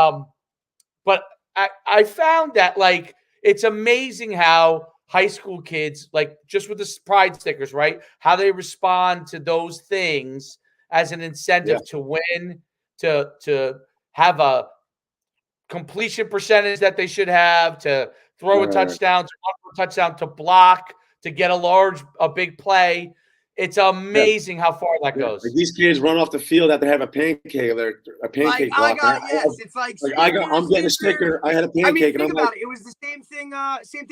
I found that it's amazing how high school kids, just with the pride stickers, right? How they respond to those things as an incentive to win, to have a completion percentage that they should have, to throw a touchdown, to run for a touchdown, to block, to get a big play. It's amazing how far that goes. These kids run off the field after they have a pancake. I'm getting a sticker. I had a pancake. I mean, think about it. It was the same thing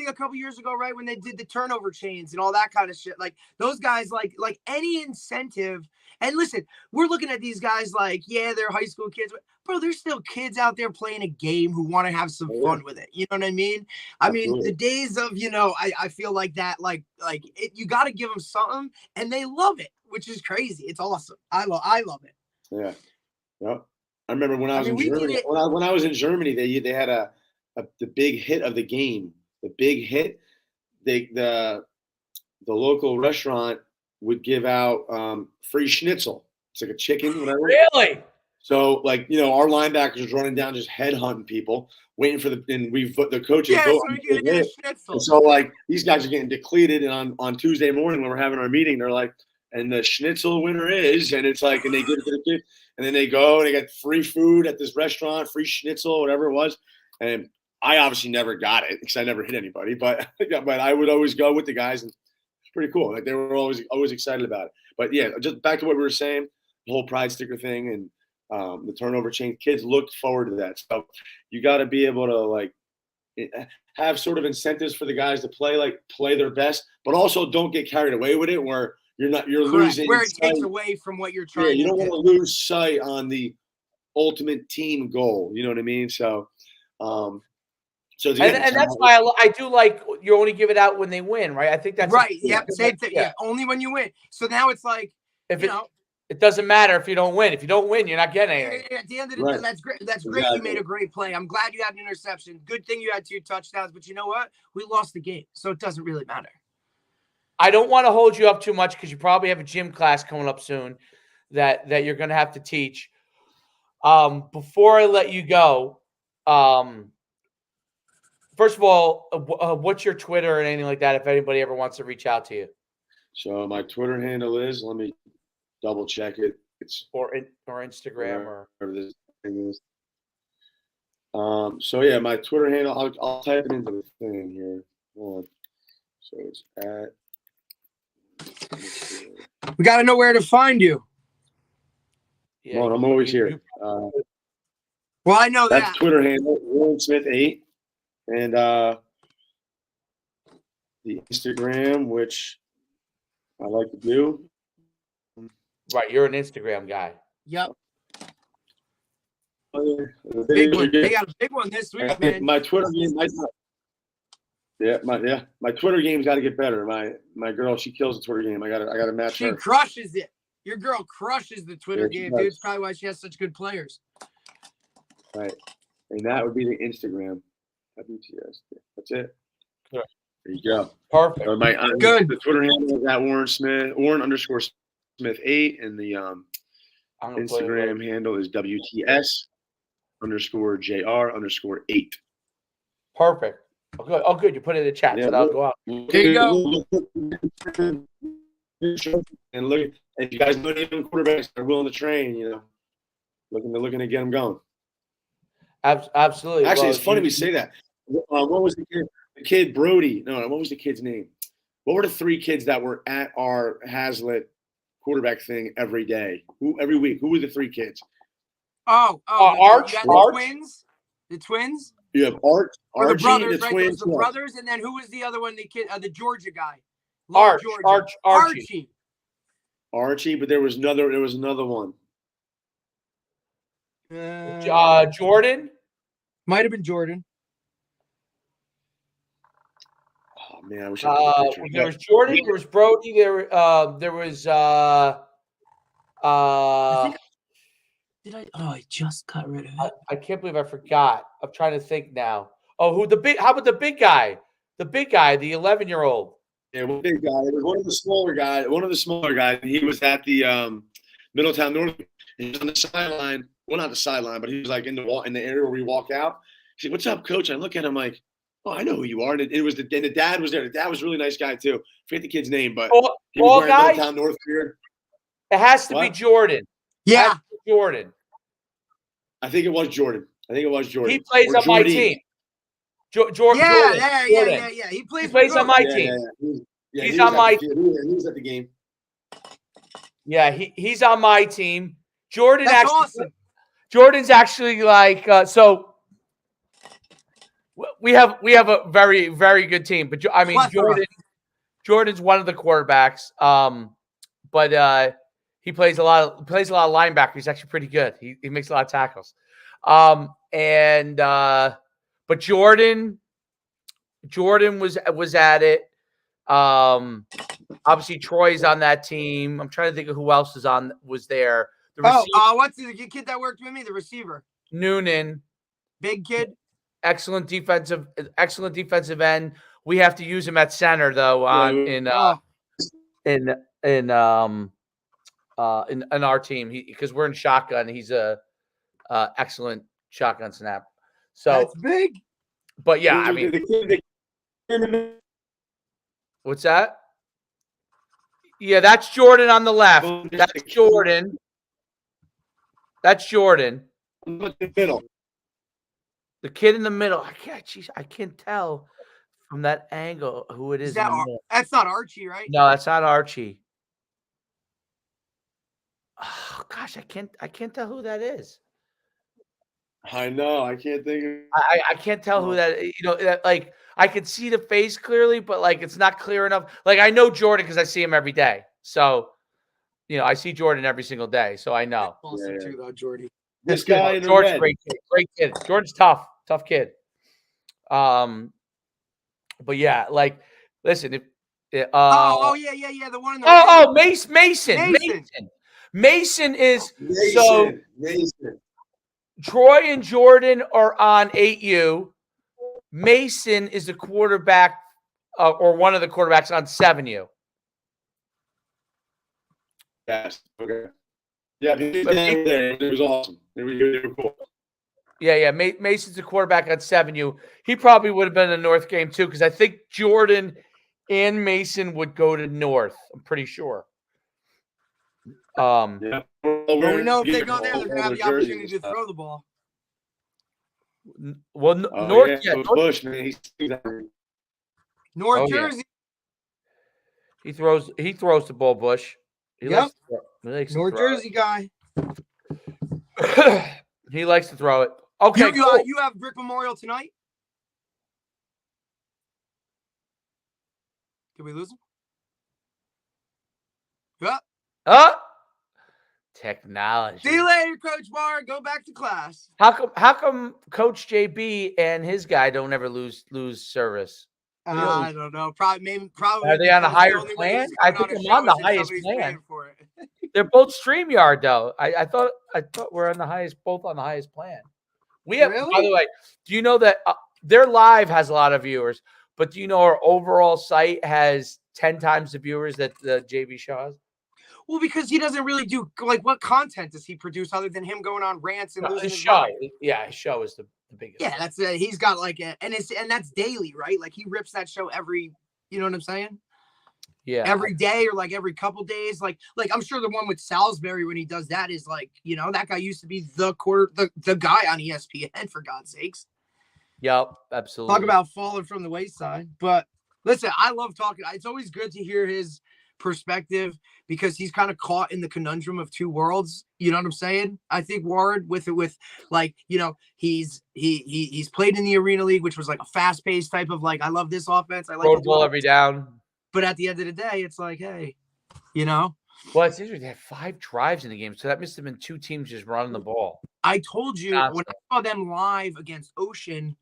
a couple years ago, right? When they did the turnover chains and all that kind of shit. Like those guys, like any incentive. And listen, we're looking at these guys they're high school kids, but bro, there's still kids out there playing a game who want to have some fun with it. You know what I mean? Absolutely. I mean, the days of, I feel like that, you got to give them something, and they love it, which is crazy. It's awesome. I love it. Yeah. Yep. I remember when I was in Germany. When I was in Germany, they had the big hit of the game. The big hit. The local restaurant would give out free schnitzel. It's like a chicken, whatever. Really? So, like, our linebackers was running down, just headhunting people, waiting for the coaches vote. So you get a schnitzel. And so, like, these guys are getting depleted. And on Tuesday morning when we're having our meeting, they're like, and the schnitzel winner is, and it's like, and they give it to the kid, and then they go and they get free food at this restaurant, free schnitzel, whatever it was. And I obviously never got it because I never hit anybody, but I would always go with the guys, and it's pretty cool. Like, they were always excited about it. But yeah, just back to what we were saying, the whole pride sticker thing and the turnover chain. Kids look forward to that. So you got to be able to, like, have sort of incentives for the guys to play their best, but also don't get carried away with it where you're losing where it sight. takes away from what you're trying. Yeah, you don't want to lose sight on the ultimate team goal. You know what I mean? So, and that's why I do like you only give it out when they win, right? I think that's right. Yep. Same thing. Yeah, only when you win. So now it's like, it doesn't matter if you don't win. If you don't win, you're not getting anything. At the end of the day, that's great. That's great. You made a great play. I'm glad you had an interception. Good thing you had 2 touchdowns. But you know what? We lost the game, so it doesn't really matter. I don't want to hold you up too much because you probably have a gym class coming up soon that you're going to have to teach. Before I let you go, first of all, what's your Twitter and anything like that if anybody ever wants to reach out to you? So my Twitter handle is, let me double check it. It's or Instagram or whatever this thing is. So yeah, my Twitter handle, I'll type it into the thing here. Hold on. So it's at. We got to know where to find you. Yeah, well, I'm always here. Well, I know that's Twitter handle, Warren Smith 8, and the Instagram, which I like to do. Right, you're an Instagram guy. Yep. Big one. They got a big one this week, man. My Twitter game, my Twitter game's got to get better. My girl, she kills the Twitter game. I got to match her. She crushes it. Your girl crushes the Twitter game, dude. It's probably why she has such good players. Right, and that would be the Instagram. WTS. That's it. Yeah. There you go. Perfect. So good. The Twitter handle is at Warren_Smith 8, and the Instagram handle is WTS_JR_8. Perfect. Oh, good. You put it in the chat, so that'll go out. There you go. And look, if you guys know any quarterbacks that are willing to train, looking to get them going. Absolutely. Actually, it's funny we say that. What was the kid Brody? No, what was the kid's name? What were the 3 kids that were at our Hazlitt quarterback thing every day? Every week? Who were the 3 kids? Arch. The twins. You have Archie, the brothers, the right? twins. The brothers, and then who was the other one? The kid, the Georgia guy. Archie, but there was another one. Jordan. Might have been Jordan. Oh man, I wish I could picture. There was Jordan. There was Brody. There was. I just got rid of it. I can't believe I forgot. I'm trying to think now. Oh, how about the big guy? The big guy, the 11-year-old. Yeah, one big guy. It was one of the smaller guys. He was at the Middletown North. He was on the sideline. Well, not the sideline, but he was like in the area where we walk out. He said, "What's up, coach?" I look at him like, "Oh, I know who you are." And the dad was there. The dad was a really nice guy too. I forget the kid's name, but he was wearing Middletown North gear. It has to be Jordan. Yeah, Jordan. I think it was Jordan. He plays on my team. Jordan. Yeah. He plays on my team. Yeah, he's on my team. He was at the game. Yeah, he's on my team. Jordan. That's actually, awesome. Jordan's actually like so. We have a very, very good team, but I mean Jordan's one of the quarterbacks. But he plays a lot of linebacker. He's actually pretty good. He makes a lot of tackles. But Jordan was at it. Obviously Troy's on that team. I'm trying to think of who else was there. The receiver, what's the kid that worked with me? The receiver. Noonan, Big kid. excellent defensive end. We have to use him at center though in our team because we're in shotgun. He's a excellent shotgun snap. So that's big. But yeah, I mean, what's that? Yeah, that's Jordan on the left. That's Jordan. That's Jordan. The middle. The kid in the middle. I can't tell from that angle who it is. That's not Archie, right? No, that's not Archie. Oh gosh, I can't tell who that is. I know. I can't think of. I can't tell who that. Like I can see the face clearly, but like it's not clear enough. Like I know Jordan because I see him every day. So, I see Jordan every single day, so I know. Awesome too, though, Jordy. This guy in the George, red. great kid. George's tough kid. But yeah, like listen, if yeah, the one in the Mason is Mason. Troy and Jordan are on 8U. Mason is the quarterback or one of the quarterbacks on 7U. Yes. Okay. Yeah, it was awesome. They were cool. Yeah. Mason's the quarterback on 7U. He probably would have been in the North game too, because I think Jordan and Mason would go to North. I'm pretty sure. Yeah. Well, we know if they go there, they're gonna have the opportunity to throw the ball. Well, North, Bush, man, North Jersey. He throws the ball, Bush. He likes North Jersey guy. He likes to throw it. Okay, you have Brick Memorial tonight? Did we lose him? Yeah. Technology. See you later, Coach Barr. Go back to class. How come Coach JB and his guy don't ever lose service? I don't know. Probably. Are they on a higher plan? I think I'm on the highest plan. They're both StreamYard though. I thought we're on the highest, both on the highest plan. We have, really? By the way, do you know that their live has a lot of viewers, but do you know our overall site has 10 times the viewers that the JB show has? Well, because he doesn't really do what content does he produce other than him going on rants and losing his show. mind? Yeah, his show is the biggest. Yeah, that's he's got and that's daily, right? Like he rips that show every, you know what I'm saying? Yeah, every day or like every couple days. Like I'm sure the one with Salisbury when he does that is like, that guy used to be the guy on ESPN, for God's sakes. Yep, absolutely. Talk about falling from the wayside. But listen, I love talking. It's always good to hear his perspective because he's kind of caught in the conundrum of two worlds. You know what I'm saying? I think Ward with like, he's played in the Arena League, which was like a fast paced type of like, I love this offense. I like road ball every down. But at the end of the day, it's like, hey, Well, it's interesting. They had 5 drives in the game, so that must have been 2 teams just running the ball. I told you when I saw them live against Ocean,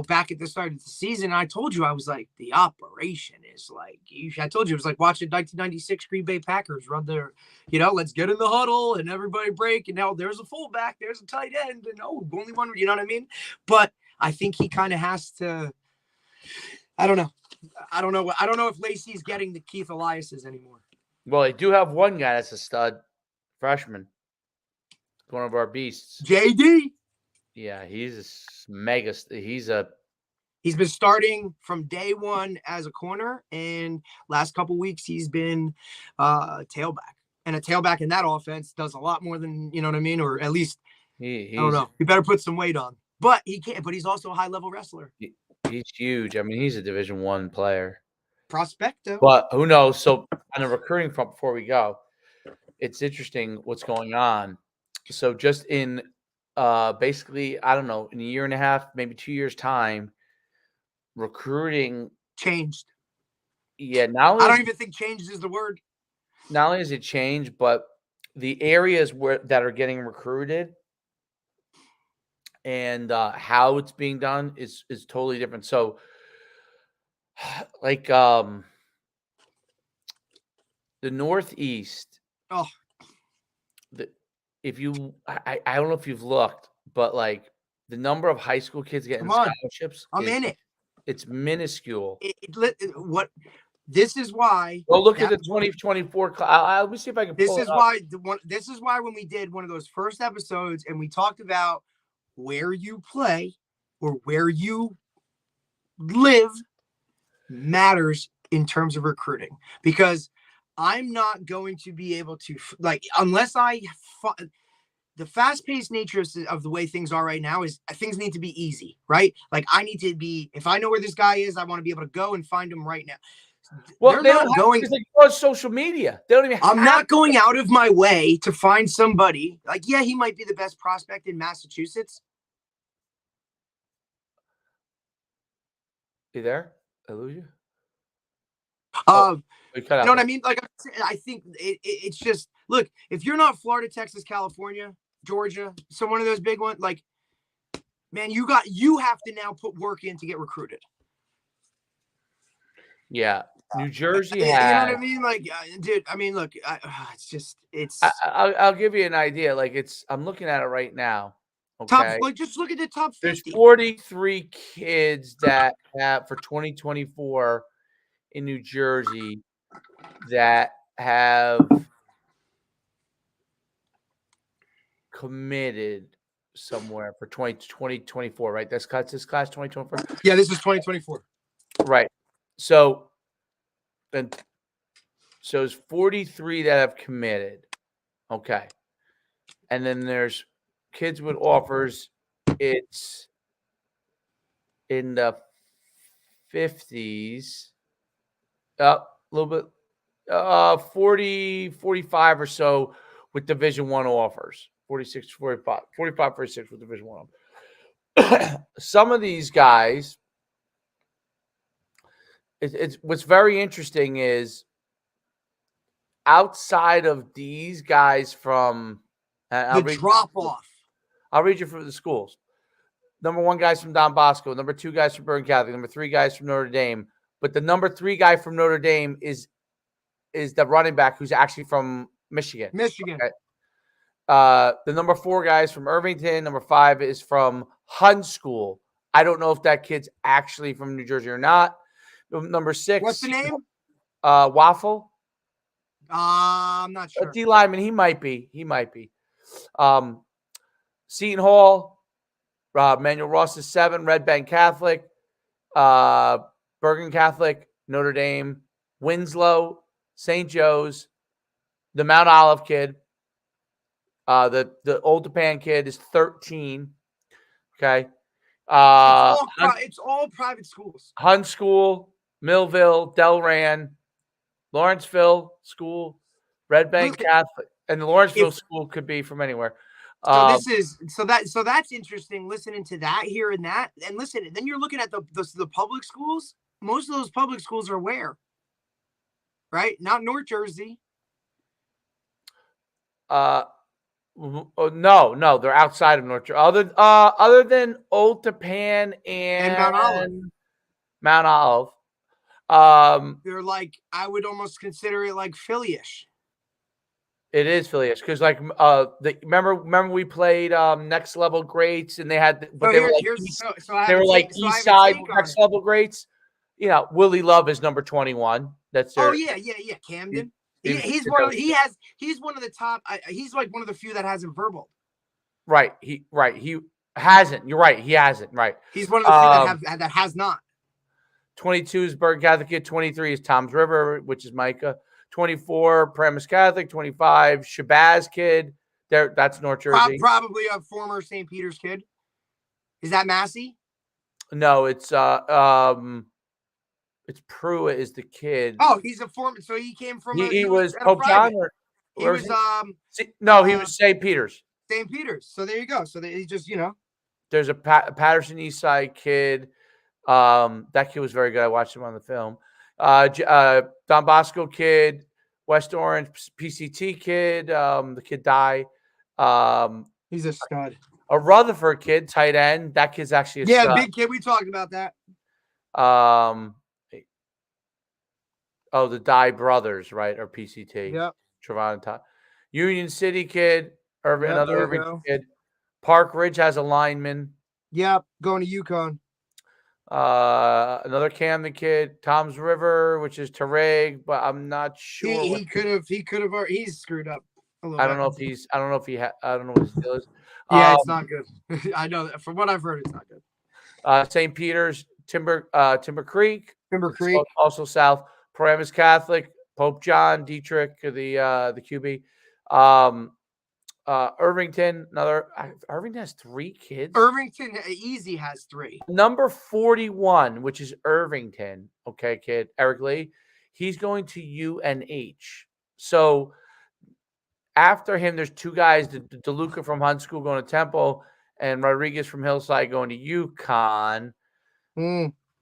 back at the start of the season, I told you, I was like, the operation is like, I told you, it was like watching 1996 Green Bay Packers run their, let's get in the huddle and everybody break. And now there's a fullback, there's a tight end, and only one, you know what I mean? But I think he kind of has to, I don't know if Lacey's getting the Keith Elias's anymore. Well, they do have one guy that's a stud freshman. One of our beasts. JD. Yeah, he's a mega. He's been starting from day one as a corner, and last couple weeks he's been tailback. And a tailback in that offense does a lot more than, you know what I mean? Or at least, I don't know. He better put some weight on. But he can't. But he's also a high-level wrestler. He's huge. I mean, he's a Division I player. Prospecto. But who knows? So on the recruiting front, before we go, it's interesting what's going on. So just in basically, I don't know, in a year and a half, maybe 2 years' time, recruiting changed. Yeah, I don't even think changed is the word. Not only has it changed, but the areas that are getting recruited and how it's being done is totally different. So, like the Northeast, if you, I don't know if you've looked, but like the number of high school kids getting Come on. scholarships, I'm in it. It's minuscule. What? This is why. Well, look at the 2024. Let me see if I can. This is why. This is why when we did one of those first episodes and we talked about where you play or where you live matters in terms of recruiting, because I'm not going to be able to, like, unless the fast-paced nature of the way things are right now is things need to be easy, right? Like, I need to be, if I know where this guy is, I want to be able to go and find him right now. Well, they don't have, because they go on social media. They don't even. I'm not going out of my way to find somebody. Like, yeah, he might be the best prospect in Massachusetts. You there? I lose you? You know what I mean? Like, I think it's just, look, if you're not Florida, Texas, California, Georgia, so one of those big ones, like, man, you have to now put work in to get recruited. Yeah. New Jersey has. You know what I mean? Like, dude, I mean, look, it's. I'll give you an idea. Like, I'm looking at it right now. Okay. Just look at the top 50. There's 43 kids that have for 2024 in New Jersey that have committed somewhere for 2024, right? This class 2024. Yeah, this is 2024. Right. So there's 43 that have committed. Okay. And then there's kids with offers. It's in the 50s. Up a little bit. 40, 45 or so with Division I offers. 46, 45, 45, 46 with Division I. Some of these guys, it's what's very interesting is outside of these guys from the drop off. I'll read you from the schools. Number 1 guys from Don Bosco. Number 2 guys from Bergen Catholic. Number 3 guys from Notre Dame. But the number 3 guy from Notre Dame is the running back who's actually from Michigan. Okay. The number 4 guys from Irvington. Number 5 is from Hun School. I don't know if that kid's actually from New Jersey or not. Number 6. What's the name? Waffle. I'm not sure. D lineman. He might be. Seton Hall. Manuel Ross is 7. Red Bank Catholic. Bergen Catholic. Notre Dame. Winslow. St. Joe's. The Mount Olive kid. The Old Japan kid is 13. Okay. It's all private schools. Hun School, Millville, Delran, Lawrenceville School, Red Bank Catholic, and the Lawrenceville School could be from anywhere. So that's interesting. Listening to that here and that, and listen. Then you're looking at the public schools. Most of those public schools are where, right? Not North Jersey. No, they're outside of North Jersey. Other than Old Japan and Mount Olive. They're like, I would almost consider it like Philly-ish. It is Philly-ish because, like, remember we played Next Level Greats, and they had, but they were like East Side Next Level Greats. You know, Willie Love is number 21. That's their. Oh yeah, Camden. He's one of the top. He's like one of the few that hasn't verbal. Right. He hasn't. You're right. He hasn't. Right. He's one of the few that has not. 22 is Bergen Catholic kid. 23 is Tom's River, which is Micah. 24 Paramus Catholic. 25 Shabazz kid. That's North Jersey. Probably a former St. Peter's kid. Is that Massey? No, it's Pruitt is the kid. Oh, he's a former. So he came from. He was Pope John. He was he was St. Peter's. St. Peter's. So there you go. So he just There's a Patterson East Side kid. That kid was very good. I watched him on the film. Don Bosco kid, West Orange PCT kid. The kid died. He's a stud. A Rutherford kid, tight end. That kid's actually a stud. Big kid. We talked about that. The Dye brothers, right? Or PCT. Yep. Trevon and Todd. Union City kid, Another there you Irvington go. kid. Park Ridge has a lineman. Yep, going to UConn. Another Camden kid, Tom's River, which is Tarig, but I'm not sure. He could have. He's screwed up a little I don't bit. know if he's. I don't know if he. I don't know what his deal is. Yeah, it's not good. I know that from what I've heard, it's not good. St. Peter's, Timber Creek, Timber Creek. also south. Paramus Catholic, Pope John Dietrich, the QB. Irvington, Irvington has 3 kids. Irvington easy has 3. Number 41, which is Irvington. Okay, kid, Eric Lee. He's going to UNH. So after him, there's 2 guys, DeLuca from Hunt School going to Temple, and Rodriguez from Hillside going to UConn.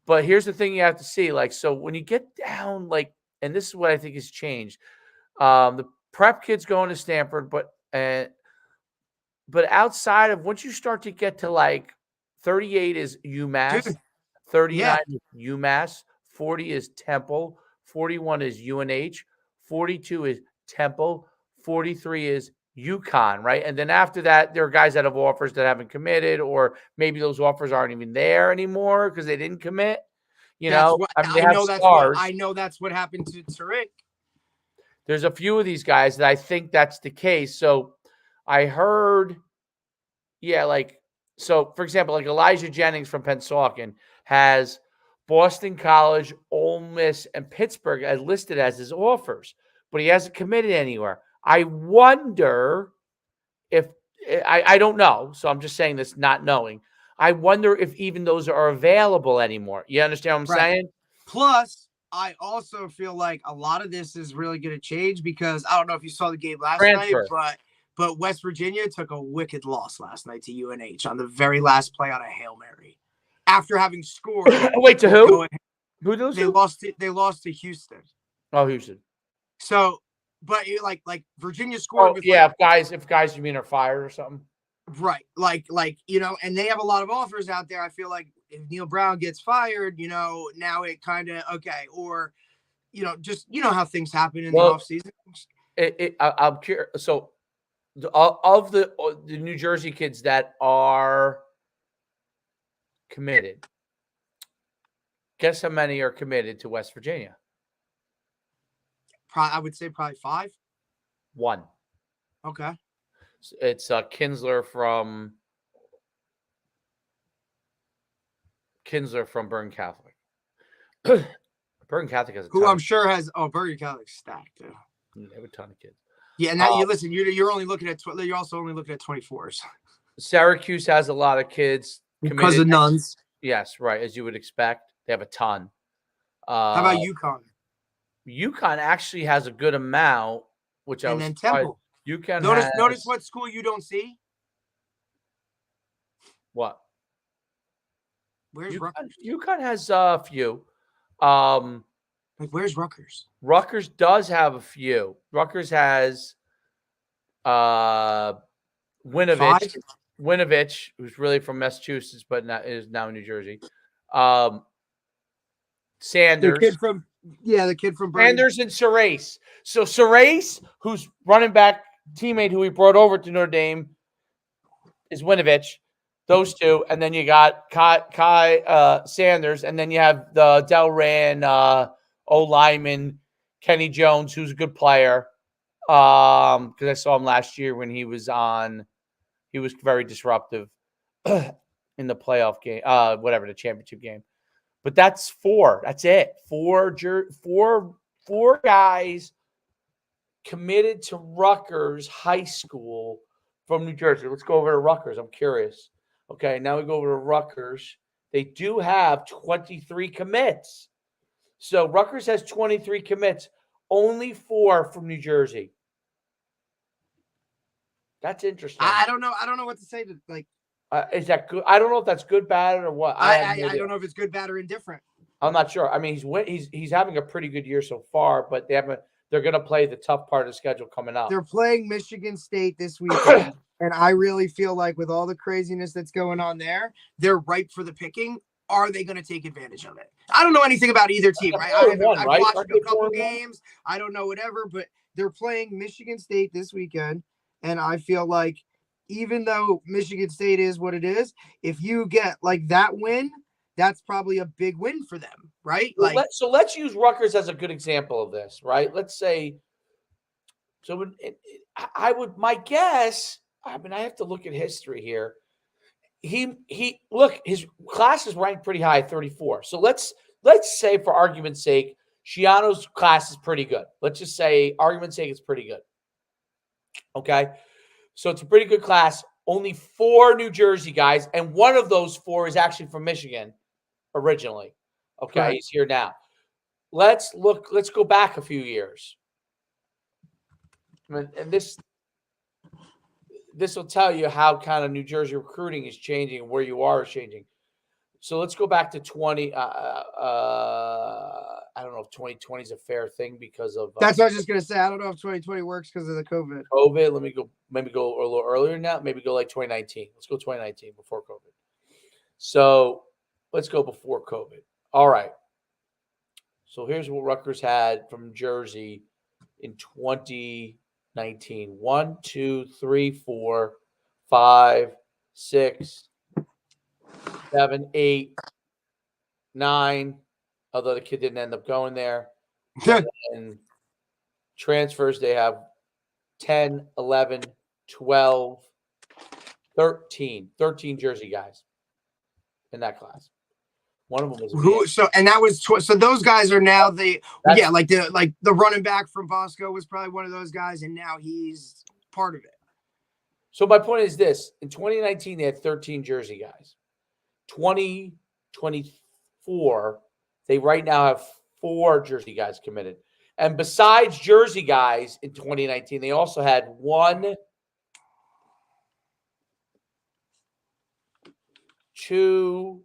But here's the thing you have to see. Like, so when you get down, like, and this is what I think has changed. The prep kids going to Stanford, but outside of once you start to get to like 38 is UMass, 39 is UMass, 40 is Temple, 41 is UNH, 42 is Temple, 43 is UConn, right? And then after that, there are guys that have offers that haven't committed, or maybe those offers aren't even there anymore because they didn't commit. You know, I know that's what happened to Tariq. There's a few of these guys that I think that's the case. So I heard, so for example, like Elijah Jennings from Pennsauken has Boston College, Ole Miss, and Pittsburgh as listed as his offers, but he hasn't committed anywhere. I wonder if I don't know. So I'm just saying this, not knowing. I wonder if even those are available anymore. You understand what I'm saying? Plus, I also feel like a lot of this is really going to change because I don't know if you saw the game last night, but West Virginia took a wicked loss last night to UNH on the very last play on a Hail Mary after having scored. Wait, to who? Who did they lost to Houston. Oh, Houston. So, but like Virginia scored. If guys you mean are fired or something. Right. Like, and they have a lot of offers out there. I feel like if Neil Brown gets fired, now it kind of, okay. Or, just, how things happen in the offseason. I'm curious. So of the New Jersey kids that are committed, guess how many are committed to West Virginia? I would say probably 5. 1. Okay. It's Kinsler from Bergen Catholic. Bergen Catholic has I'm sure has Bergen Catholic stacked too. They have a ton of kids. Yeah, and now you're only looking at you're also only looking at 24s. Syracuse has a lot of kids because of nuns. Yes, right, as you would expect. They have a ton. How about UConn? UConn actually has a good amount, which and then Temple. UConn notice what school you don't see. What? Where's Rutgers? UConn has a few. Where's Rutgers? Rutgers does have a few. Rutgers has Winovich, who's really from Massachusetts, but is now in New Jersey. Sanders. The kid from Sanders and Serace. So Serace, who's running back teammate who we brought over to Notre Dame, is Winovich. Those 2, and then you got Kai Sanders, and then you have the Delran O-lineman Kenny Jones, who's a good player. Because I saw him last year when he was very disruptive in the playoff game, the championship game. But that's 4. That's it. 4 guys committed to Rutgers High School from New Jersey. Let's go over to Rutgers. I'm curious. Okay, now we go over to Rutgers. They do have 23 commits. So Rutgers has 23 commits, only 4 from New Jersey. That's interesting. I don't know what to say to is that good? I don't know if that's good, bad, or what. I don't know if it's good, bad, or indifferent. I'm not sure. I mean, he's having a pretty good year so far, but they're going to play the tough part of the schedule coming up. They're playing Michigan State this weekend, and I really feel like with all the craziness that's going on there, they're ripe for the picking. Are they going to take advantage of it? I don't know anything about either team, right? I've watched a couple games. I don't know whatever, but they're playing Michigan State this weekend. And I feel like even though Michigan State is what it is, if you get like that win, that's probably a big win for them, right? Well, Like, let's use Rutgers as a good example of this, right? Let's say, so I would, my guess, I mean, I have to look at history here. He look, his class is ranked pretty high, 34. So let's say, for argument's sake, Shiano's class is pretty good. Let's just say, argument's sake, it's pretty good. Okay. So it's a pretty good class. Only 4 New Jersey guys, and one of those 4 is actually from Michigan originally. Okay. Right. He's here now. Let's go back a few years. And this will tell you how kind of New Jersey recruiting is changing and where you are is changing. So let's go back to 20. I don't know if 2020 is a fair thing because of that's what I was just gonna say. I don't know if 2020 works because of the COVID. Let me go. Maybe go a little earlier now. Maybe go like 2019. Let's go 2019 before COVID. So let's go before COVID. All right. So here's what Rutgers had from Jersey in 2019. 1, 2, 3, 4, 5, 6, 7, 8, 9. Although the kid didn't end up going there. And transfers, they have 10, 11, 12, 13. 13 Jersey guys in that class. One of them was and that was so those guys are now like the running back from Bosco was probably one of those guys, and now he's part of it. So my point is this: in 2019, they had 13 Jersey guys. 2024, they right now have 4 Jersey guys committed. And besides Jersey guys in 2019, they also had 1, 2,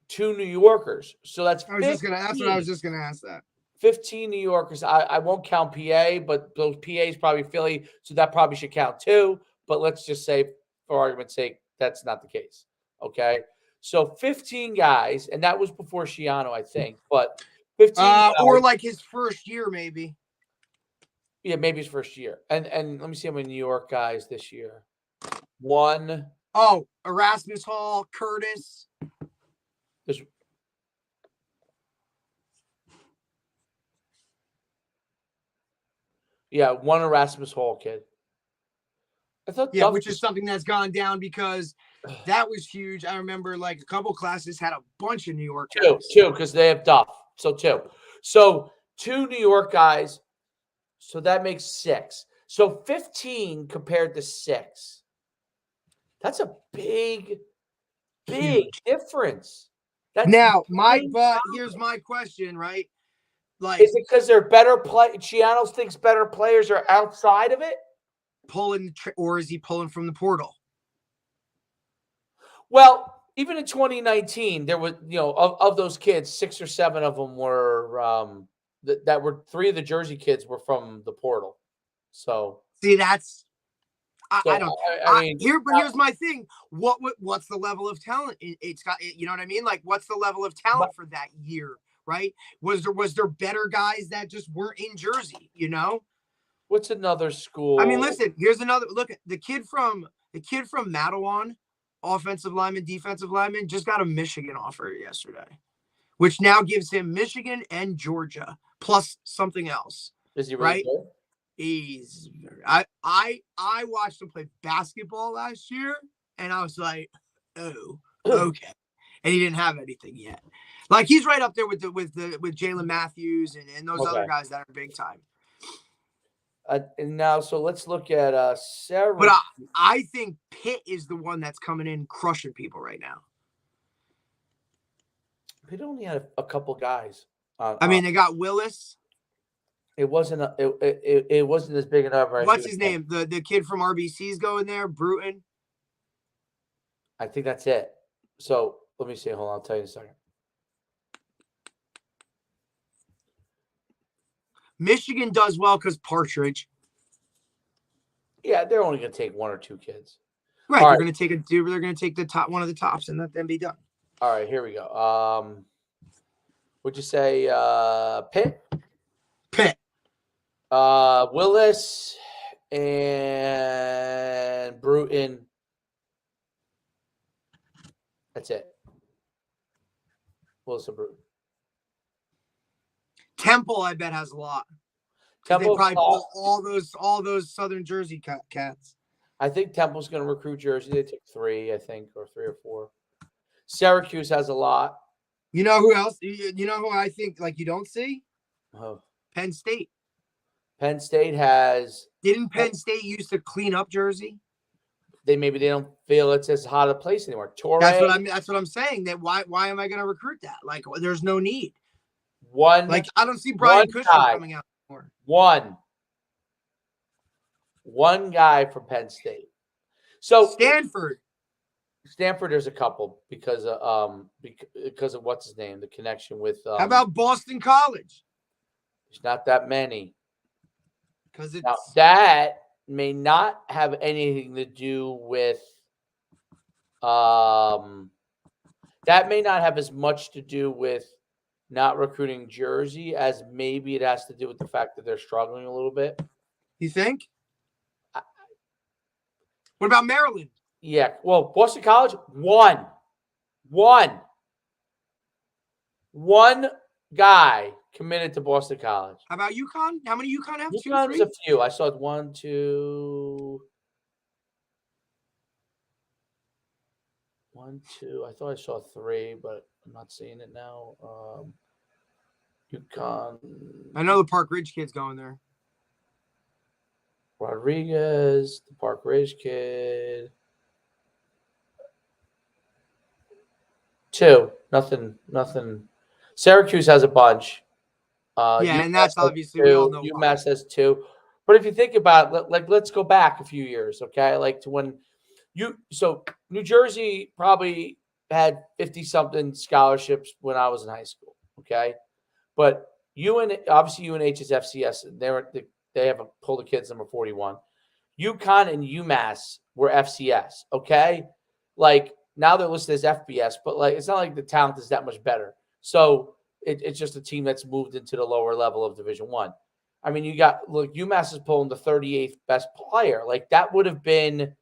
2 New Yorkers. So that's 15. That's what I was just gonna ask that. 15 New Yorkers. I won't count PA, but those PAs probably Philly, so that probably should count too. But let's just say, for argument's sake, that's not the case. Okay. So 15 guys, and that was before Shiano, I think. But 15 guys, or like his first year, maybe. Yeah, maybe his first year. And let me see how many New York guys this year. 1. Oh, Erasmus Hall, Curtis. There's Yeah, 1 Erasmus Hall kid. I thought which is something that's gone down because that was huge. I remember like a couple classes had a bunch of New York guys. 2 because they have Duff. So 2. So 2 New York guys. So that makes 6. So 15 compared to 6. That's a big difference. Now, here's my question, right? Like, is it because they're better Chianos thinks better players are outside of it? Or is he pulling from the portal? Well, even in 2019, there was, of those kids, 6 or 7 of them were that were 3 of the Jersey kids were from the portal. So see, that's I don't. I mean, here's my thing. What's the level of talent? It's got, you know what I mean? Like, what's the level of talent for that year? Right? Was there better guys that just weren't in Jersey? You know. What's another school? I mean, listen. Here's another look. The kid from Matawan, offensive lineman, defensive lineman, just got a Michigan offer yesterday, which now gives him Michigan and Georgia plus something else. Is he really right? good? He's. I watched him play basketball last year, and I was like, oh, okay. And he didn't have anything yet. Like, he's right up there with Jalen Matthews and those other guys that are big time. And now, so let's look at Sarah. But I think Pitt is the one that's coming in crushing people right now. Pitt only had a couple guys. I mean, they got Willis. It wasn't it wasn't as big enough. Right? What's his name? The kid from RBC's going there, Bruton. I think that's it. So let me see. Hold on, I'll tell you in a second. Michigan does well because Partridge. Yeah, they're only going to take 1 or 2 kids. Right, they're going to take They're going to take the top, one of the tops, and let them be done. All right, here we go. Would you say Pitt? Willis and Bruton. That's it. Willis and Bruton. Temple, I bet, has a lot. They Temple's probably pull all those Southern Jersey cats. I think Temple's going to recruit Jersey. They took 3, I think, or 3 or 4. Syracuse has a lot. You know who else? You know who I think like you don't see? Oh. Penn State. Penn State has. Didn't Penn State used to clean up Jersey? They don't feel it's as hot a place anymore. Torrey. That's what I'm saying. That why am I going to recruit that? Like, there's no need. I don't see Brian Cushing coming out anymore. One guy from Penn State. So Stanford, there's a couple because of what's his name, the connection with. How about Boston College? There's not that many. Because it's now, that may not have anything to do with. That may not have as much to do with not recruiting Jersey as maybe it has to do with the fact that they're struggling a little bit. You think? What about Maryland? Yeah. Well, Boston College, one guy committed to Boston College. How about UConn? How many UConn have? UConn's a few. I saw it 1, 2. 1, 2. I thought I saw 3, but I'm not seeing it now. UConn. I know the Park Ridge kid's going there. Rodriguez, the Park Ridge kid. 2. Nothing. Syracuse has a bunch. And that's obviously we all know. UMass has 2. But if you think about it, let's go back a few years, okay? Like to when New Jersey probably had 50-something scholarships when I was in high school, okay? But obviously UNH is FCS, and they have a pull the kids number 41. UConn and UMass were FCS, okay? Like now they're listed as FBS, but like it's not like the talent is that much better. So it's just a team that's moved into the lower level of Division I. I mean, UMass is pulling the 38th best player. Like that would have been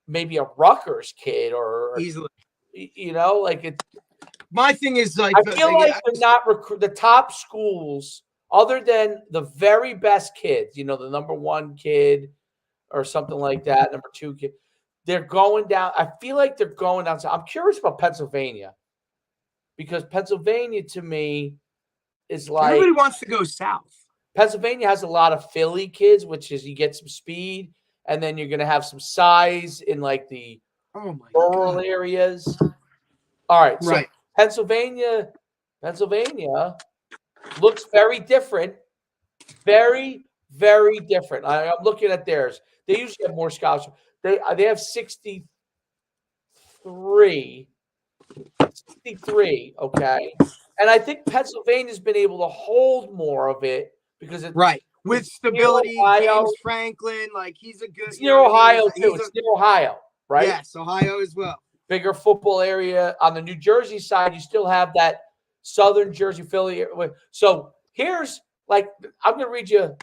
maybe a Rutgers kid or easily. My thing is like I feel like they're not the top schools other than the very best kids. The number 1 kid or something like that, number 2 kid. They're going down. I feel like they're going down. So I'm curious about Pennsylvania because Pennsylvania to me is like everybody wants to go south. Pennsylvania has a lot of Philly kids, which is you get some speed, and then you're going to have some size in like the rural areas. All right, so right. Pennsylvania looks very different, very, very different. I'm looking at theirs. They usually have more scholarships. They have 63, okay? And I think Pennsylvania's been able to hold more of it because it's right. With stability, James Franklin, like he's a good. It's near Ohio, too. It's near Ohio, right? Yes, Ohio as well. Bigger football area. On the New Jersey side, you still have that Southern Jersey, Philly. So here's I'm going to read you.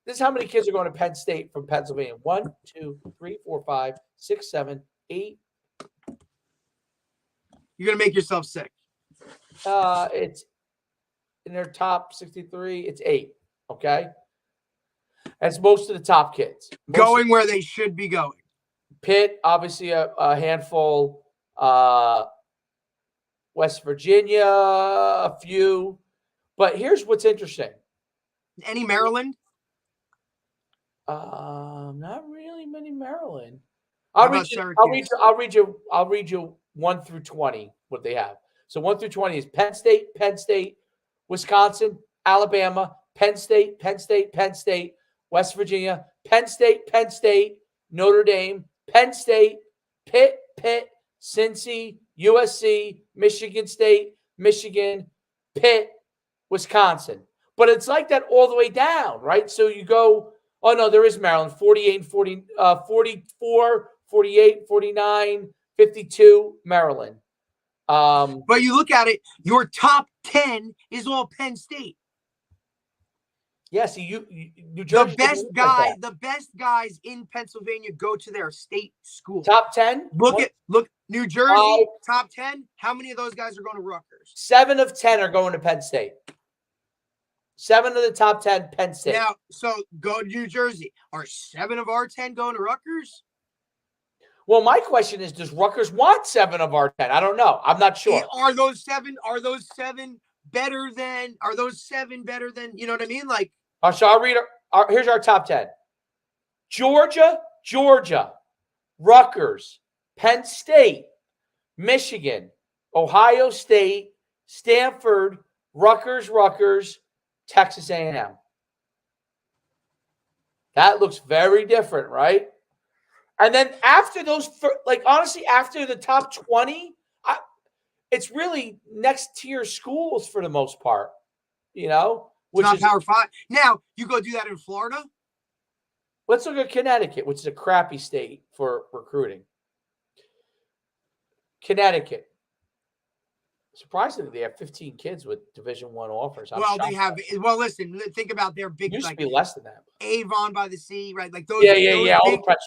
This is how many kids are going to Penn State from Pennsylvania. 1, 2, 3, 4, 5, 6, 7, 8. You're going to make yourself sick. It's in their top 63. It's 8. Okay. That's most of the top kids. Going where they should be going. Pitt, obviously a handful. West Virginia, a few. But here's what's interesting. Any Maryland? Not really many Maryland. I'll read you 1 through 20 what they have. So 1 through 20 is Penn State, Wisconsin, Alabama, Penn State, West Virginia, Penn State, Notre Dame, Penn State, Pitt, Cincy, USC, Michigan State, Michigan, Pitt, Wisconsin. But it's like that all the way down, right? So you go, oh no, there is Maryland, 48, 40, 44, 48, 49, 52, Maryland. But you look at it, your top 10 is all Penn State. Yeah, see, New Jersey. The best guys in Pennsylvania go to their state school. Top 10. Look, New Jersey, top 10. How many of those guys are going to Rutgers? 7 of 10 are going to Penn State. 7 of the top 10, Penn State. Now, so go to New Jersey. Are 7 of our 10 going to Rutgers? Well, my question is, does Rutgers want 7 of our 10? I don't know. I'm not sure. Are those seven better than? Are those 7 better than? You know what I mean? Like, so I'll read. Here's our top 10: Georgia, Rutgers, Penn State, Michigan, Ohio State, Stanford, Rutgers, Texas A&M. That looks very different, right? And then after those, honestly, after the top 20, it's really next tier schools for the most part, which is Power 5. Now, you go do that in Florida? Let's look at Connecticut, which is a crappy state for recruiting. Connecticut. Surprisingly, they have 15 kids with Division I offers. They have. Well, listen. Think about their big. It used to be less than that. Avon by the Sea, right? Like those.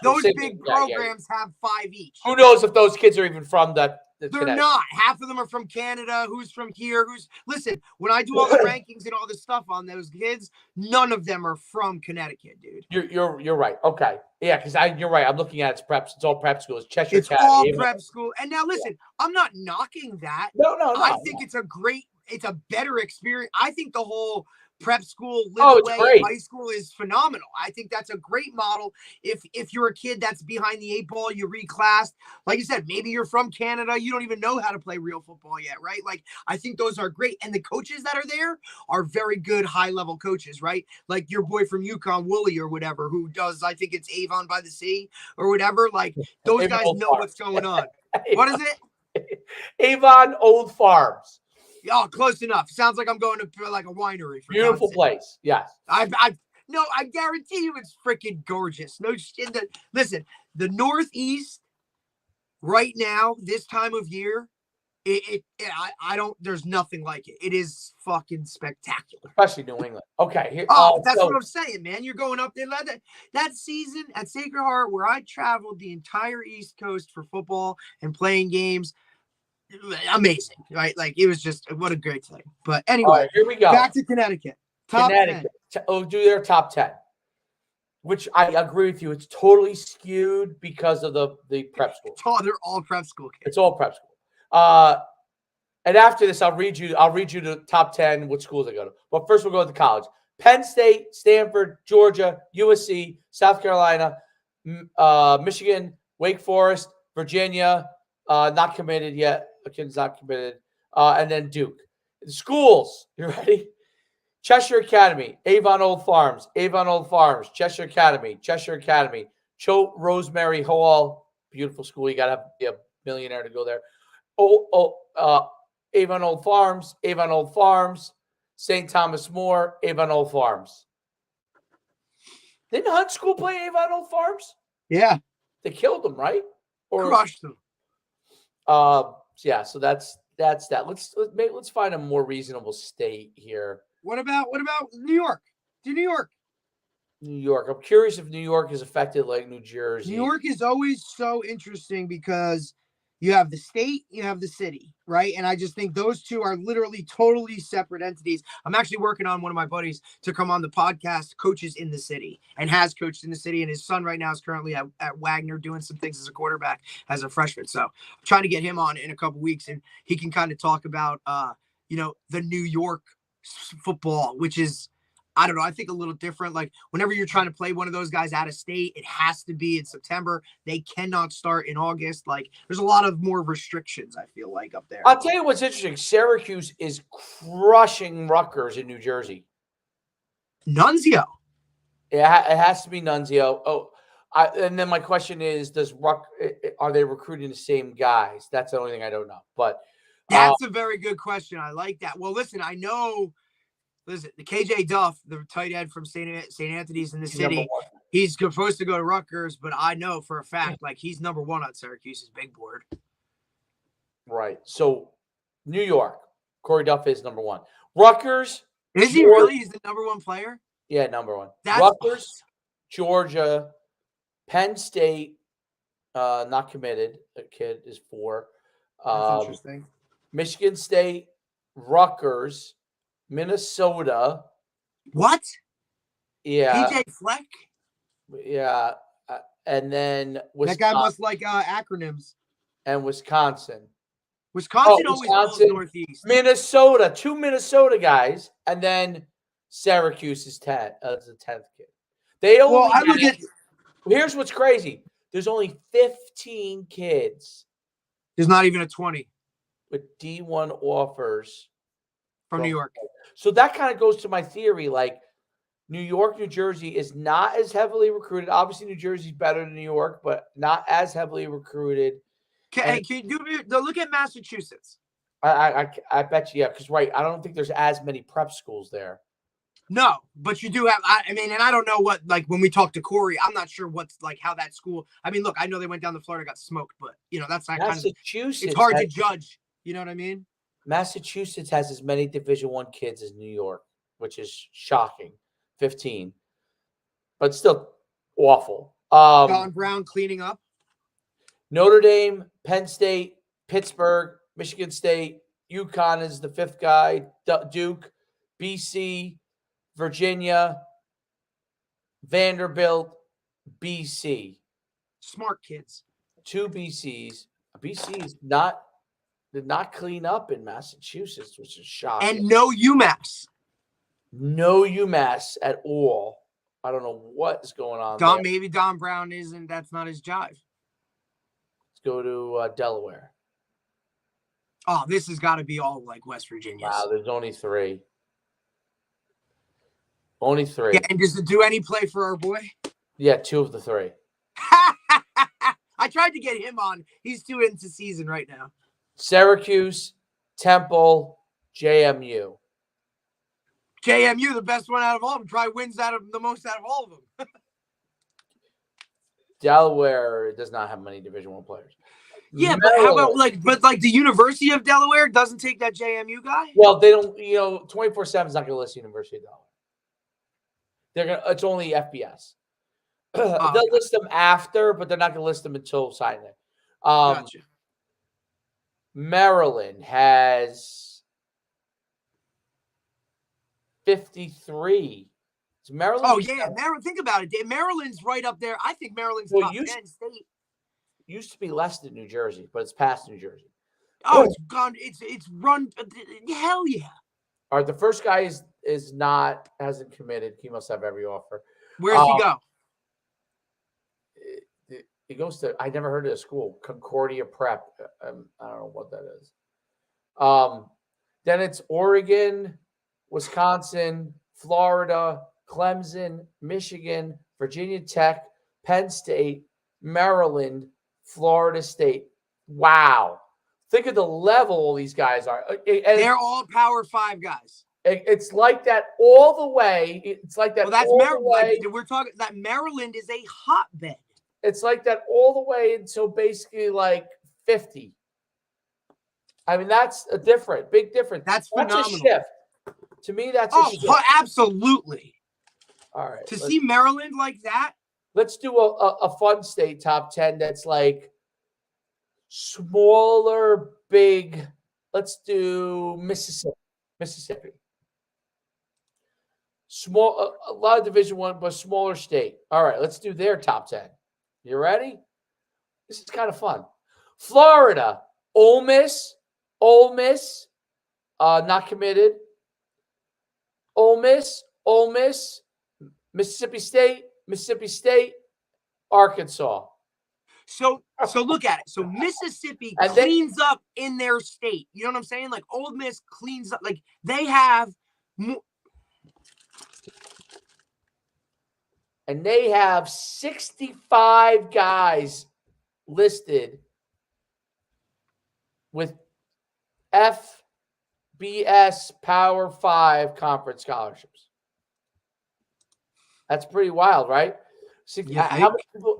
Those big programs have 5 each. Who knows if those kids are even from that? They're not. Half of them are from Canada. Who's from here? Listen, when I do all the rankings and all this stuff on those kids, none of them are from Connecticut, dude. You're right. Okay. Yeah, because you're right. I'm looking at it's all prep schools. Cheshire It's all prep school. And now listen, I'm not knocking that. No. I think it's a better experience. I think the whole prep school, high school is phenomenal. I think that's a great model. If you're a kid that's behind the 8 ball, you reclassed. Like you said, maybe you're from Canada, you don't even know how to play real football yet, right? Like, I think those are great. And the coaches that are there are very good high-level coaches, right? Like your boy from UConn, Woolley or whatever, who does, I think it's Avon by the Sea or whatever. Like, those guys know what's going on. What is it? Avon Old Farms. Oh, close enough. Sounds like I'm going to like a winery. Beautiful place. Yes. I guarantee you it's freaking gorgeous. No shit. Listen, the Northeast right now, this time of year, there's nothing like it. It is fucking spectacular. Especially New England. Okay. That's what I'm saying, man. You're going up there. That season at Sacred Heart, where I traveled the entire East Coast for football and playing games. Amazing, right? Like, it was just what a great thing. But anyway, here we go. Back to Connecticut. Top 10. Do their top 10, which I agree with you. It's totally skewed because of the prep school. They're all prep school kids. It's all prep school. And after this, I'll read you the top 10 which schools I go to. But first, we'll go to college. Penn State, Stanford, Georgia, USC, South Carolina, Michigan, Wake Forest, Virginia. Not committed yet. The kid's not committed. And then Duke. The schools, you ready? Cheshire Academy, Avon Old Farms, Cheshire Academy, Choate Rosemary Hall, beautiful school. You got to be a millionaire to go there. Avon Old Farms, St. Thomas More, Avon Old Farms. Didn't Hunt School play Avon Old Farms? Yeah. They killed them, right? Or crushed them. Yeah, so that's that. Let's find a more reasonable state here. What about New York? Do New York. New York. I'm curious if New York is affected like New Jersey. New York is always so interesting because you have the state, you have the city, right? And I just think those two are literally totally separate entities. I'm actually working on one of my buddies to come on the podcast, coaches in the city, and has coached in the city. And his son right now is currently at Wagner doing some things as a quarterback as a freshman. So I'm trying to get him on in a couple weeks, and he can kind of talk about, the New York football, which is, I don't know, I think a little different. Like, whenever you're trying to play one of those guys out of state, it has to be in September. They cannot start in August. Like, there's a lot of more restrictions, I feel like, up there. I'll tell you what's interesting. Syracuse is crushing Rutgers in New Jersey. Nunzio. It has to be Nunzio. And then my question is, are they recruiting the same guys? That's the only thing I don't know. But that's a very good question. I like that. Well, listen, I know. Listen, the KJ Duff, the tight end from St. Anthony's in the city, he's supposed to go to Rutgers, but I know for a fact, like, he's number 1 on Syracuse's big board. Right. So, New York, Corey Duff is number 1. Rutgers. Is he really? He's the number 1 player? Yeah, number one. That's Rutgers, Georgia, Penn State, not committed. A kid is 4. That's interesting. Michigan State, Rutgers, Minnesota. What? Yeah. PJ Fleck? Yeah. And then That guy must like acronyms. And Wisconsin. Wisconsin always falls Northeast. Minnesota, 2 Minnesota guys, and then Syracuse is 10. That's the 10th kid. They only here's what's crazy. There's only 15 kids. There's not even a 20 with D1 offers from New York. So that kind of goes to my theory. Like New York, New Jersey is not as heavily recruited. Obviously, New Jersey's better than New York, but not as heavily recruited. Can you look at Massachusetts? I bet you, yeah, because I don't think there's as many prep schools there. No, but you do have. I mean, and I don't know what, like, when we talked to Corey, I'm not sure what's like how that school. I mean, look, I know they went down to Florida, got smoked, but that's not Massachusetts. It's hard to judge. You know what I mean? Massachusetts has as many Division I kids as New York, which is shocking. 15, but still awful. Don Brown cleaning up. Notre Dame, Penn State, Pittsburgh, Michigan State, UConn is the 5th guy, Duke, BC, Virginia, Vanderbilt, BC. Smart kids. 2 BCs. BC's did not clean up in Massachusetts, which is shocking. And no UMass. No UMass at all. I don't know what is going on there. Maybe Don Brown isn't. That's not his jive. Let's go to Delaware. Oh, this has got to be all like West Virginia. Wow, there's only 3. Only 3. Yeah, and does it do any play for our boy? Yeah, 2 of the 3. I tried to get him on. He's too into season right now. Syracuse, Temple, JMU. JMU, the best one out of all of them. Probably wins the most out of all of them. Delaware does not have many Division I players. Yeah, but how about the University of Delaware doesn't take that JMU guy? Well, they don't. 24/7 is not going to list University of Delaware. They're gonna. It's only FBS. They'll list them after, but they're not going to list them until signing it. Gotcha. Maryland has 53. Is Maryland? Oh yeah, Maryland. Think about it. Maryland's right up there. I think Maryland's top 10 state. Used to be less than New Jersey, but it's past New Jersey. Oh, it's gone. It's run. Hell yeah. All right, the first guy hasn't committed. He must have every offer. Where does he go? He goes to. I never heard of the school, Concordia Prep. I don't know what that is. Then it's Oregon, Wisconsin, Florida, Clemson, Michigan, Virginia Tech, Penn State, Maryland, Florida State. Wow. Think of the level these guys are. They're all Power 5 guys. It's like that all the way. It's like that. Well, that's all Maryland. the way. We're talking that Maryland is a hotbed. It's like that all the way until basically like 50. I mean, that's a big difference. That's phenomenal. A shift. To me, that's a shift. Absolutely. All right. To see Maryland like that. Let's do a fun state top 10 that's like smaller, big. Let's do Mississippi. Small, a lot of Division I, but smaller state. All right, let's do their top 10. You ready? This is kind of fun. Florida, Ole Miss, not committed. Ole Miss, Mississippi State, Arkansas. So look at it. So Mississippi cleans up in their state. You know what I'm saying? Like Ole Miss cleans up. Like they have. And they have 65 guys listed with FBS Power 5 conference scholarships. That's pretty wild, right?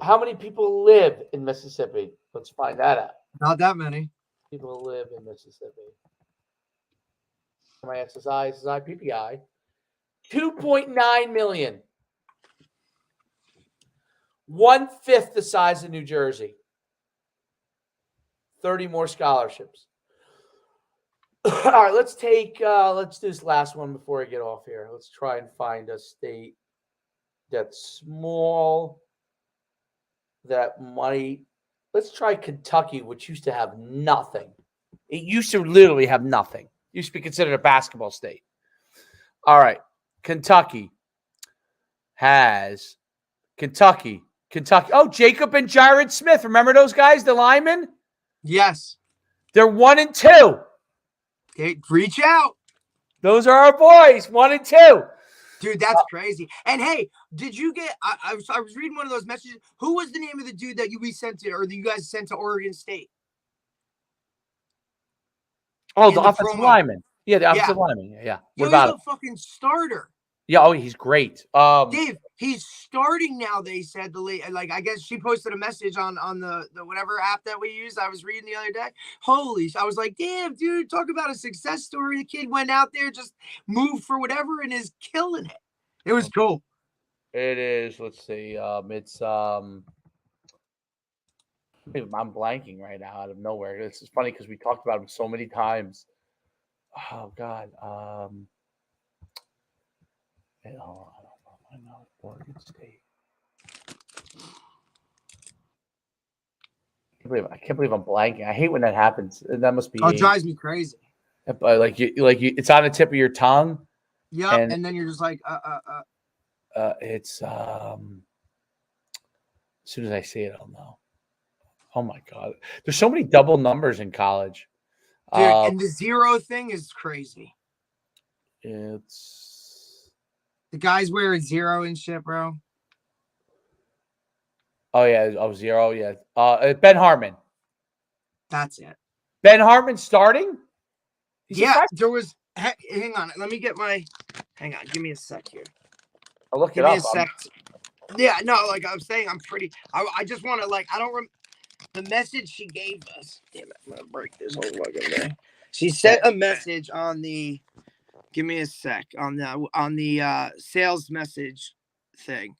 How many people live in Mississippi? Let's find that out. Not that many. People live in Mississippi. My SSI, PPI. $2.9 million. 1/5 the size of New Jersey. 30 more scholarships. All right, let's do this last one before I get off here. Let's try and find a state that's small that might. Let's try Kentucky, which used to have nothing. It used to literally have nothing. It used to be considered a basketball state. All right, Kentucky has Kentucky. Oh, Jacob and Jared Smith. Remember those guys, the linemen? Yes. They're 1 and 2. Okay, reach out. Those are our boys, 1 and 2. Dude, that's crazy. And hey, did you get? I was reading one of those messages. Who was the name of the dude that we sent to, or that you guys sent to Oregon State? Oh, the offensive lineman. Yeah, the offensive lineman. Yeah. What about him? He's a fucking starter. Yeah. Oh, he's great. Dave, he's starting now. They said I guess she posted a message on the whatever app that we use. I was reading the other day. I was like, damn, dude, talk about a success story. The kid went out there, just moved for whatever, and is killing it. It was cool. It is. Let's see. It's I'm blanking right now out of nowhere. This is funny because we talked about him so many times. Oh God. I don't know. I know Oregon State. I can't believe I'm blanking. I hate when that happens. That must be. Oh, it drives me crazy. Like you, it's on the tip of your tongue. Yeah, and then you're just like, It's as soon as I see it, I'll know. Oh my God, there's so many double numbers in college. Dude, and the 0 thing is crazy. It's the guys wearing 0 and shit, bro. Oh yeah, 0, yeah. Ben Hartman. That's it. Ben Hartman starting? There was. Hang on, let me get my. Hang on, give me a sec here. I'll look it up. Give me a sec. Yeah, no, like I'm saying, I'm pretty. I just want to I don't the message she gave us. Damn it, I'm gonna break this whole fucking thing. She sent a message on the. Give me a sec on the sales message thing.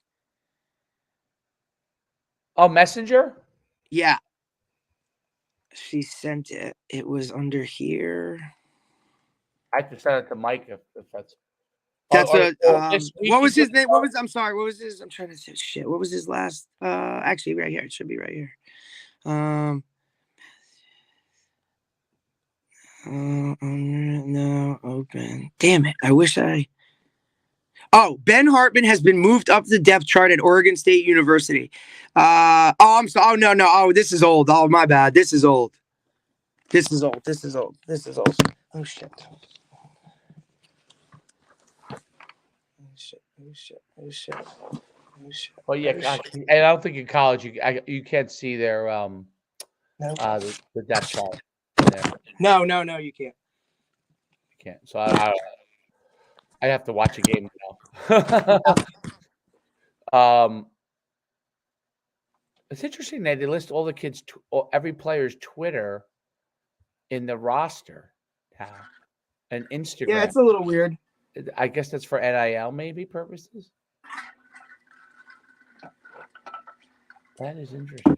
Oh, Messenger? Yeah. She sent it. It was under here. I have to send it to Mike if that's. What was his name? I'm sorry. What was his? I'm trying to say shit. What was his last? Actually, right here. It should be right here. No, open. Damn it. I wish I. Oh, Ben Hartman has been moved up the depth chart at Oregon State University. I'm sorry. Oh, no. Oh, this is old. Oh, my bad. This is old. Oh, shit. Oh, shit. Well, yeah. And I don't think in college you can't see their the depth chart. No, you can't. You can't. So I have to watch a game now. It's interesting that they list all the kids, every player's Twitter in the roster tab and Instagram. Yeah, it's a little weird. I guess that's for NIL maybe purposes. That is interesting.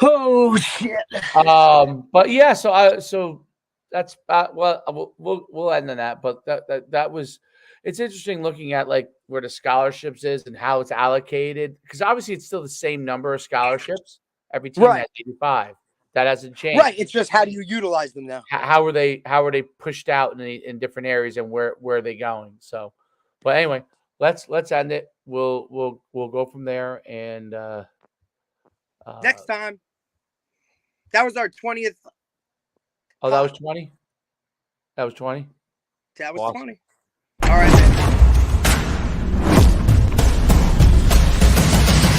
Oh shit. But yeah, so that's well, we'll end on that. But that was, it's interesting looking at like where the scholarships is and how it's allocated, because obviously it's still the same number of scholarships. Every team has 85. That hasn't changed. Right. It's just how do you utilize them now? How are they pushed out in different areas, and where are they going? So, but anyway, let's end it. We'll go from there, and next time. That was our 20th. Oh, that was 20? That was 20? That was awesome. 20. All right.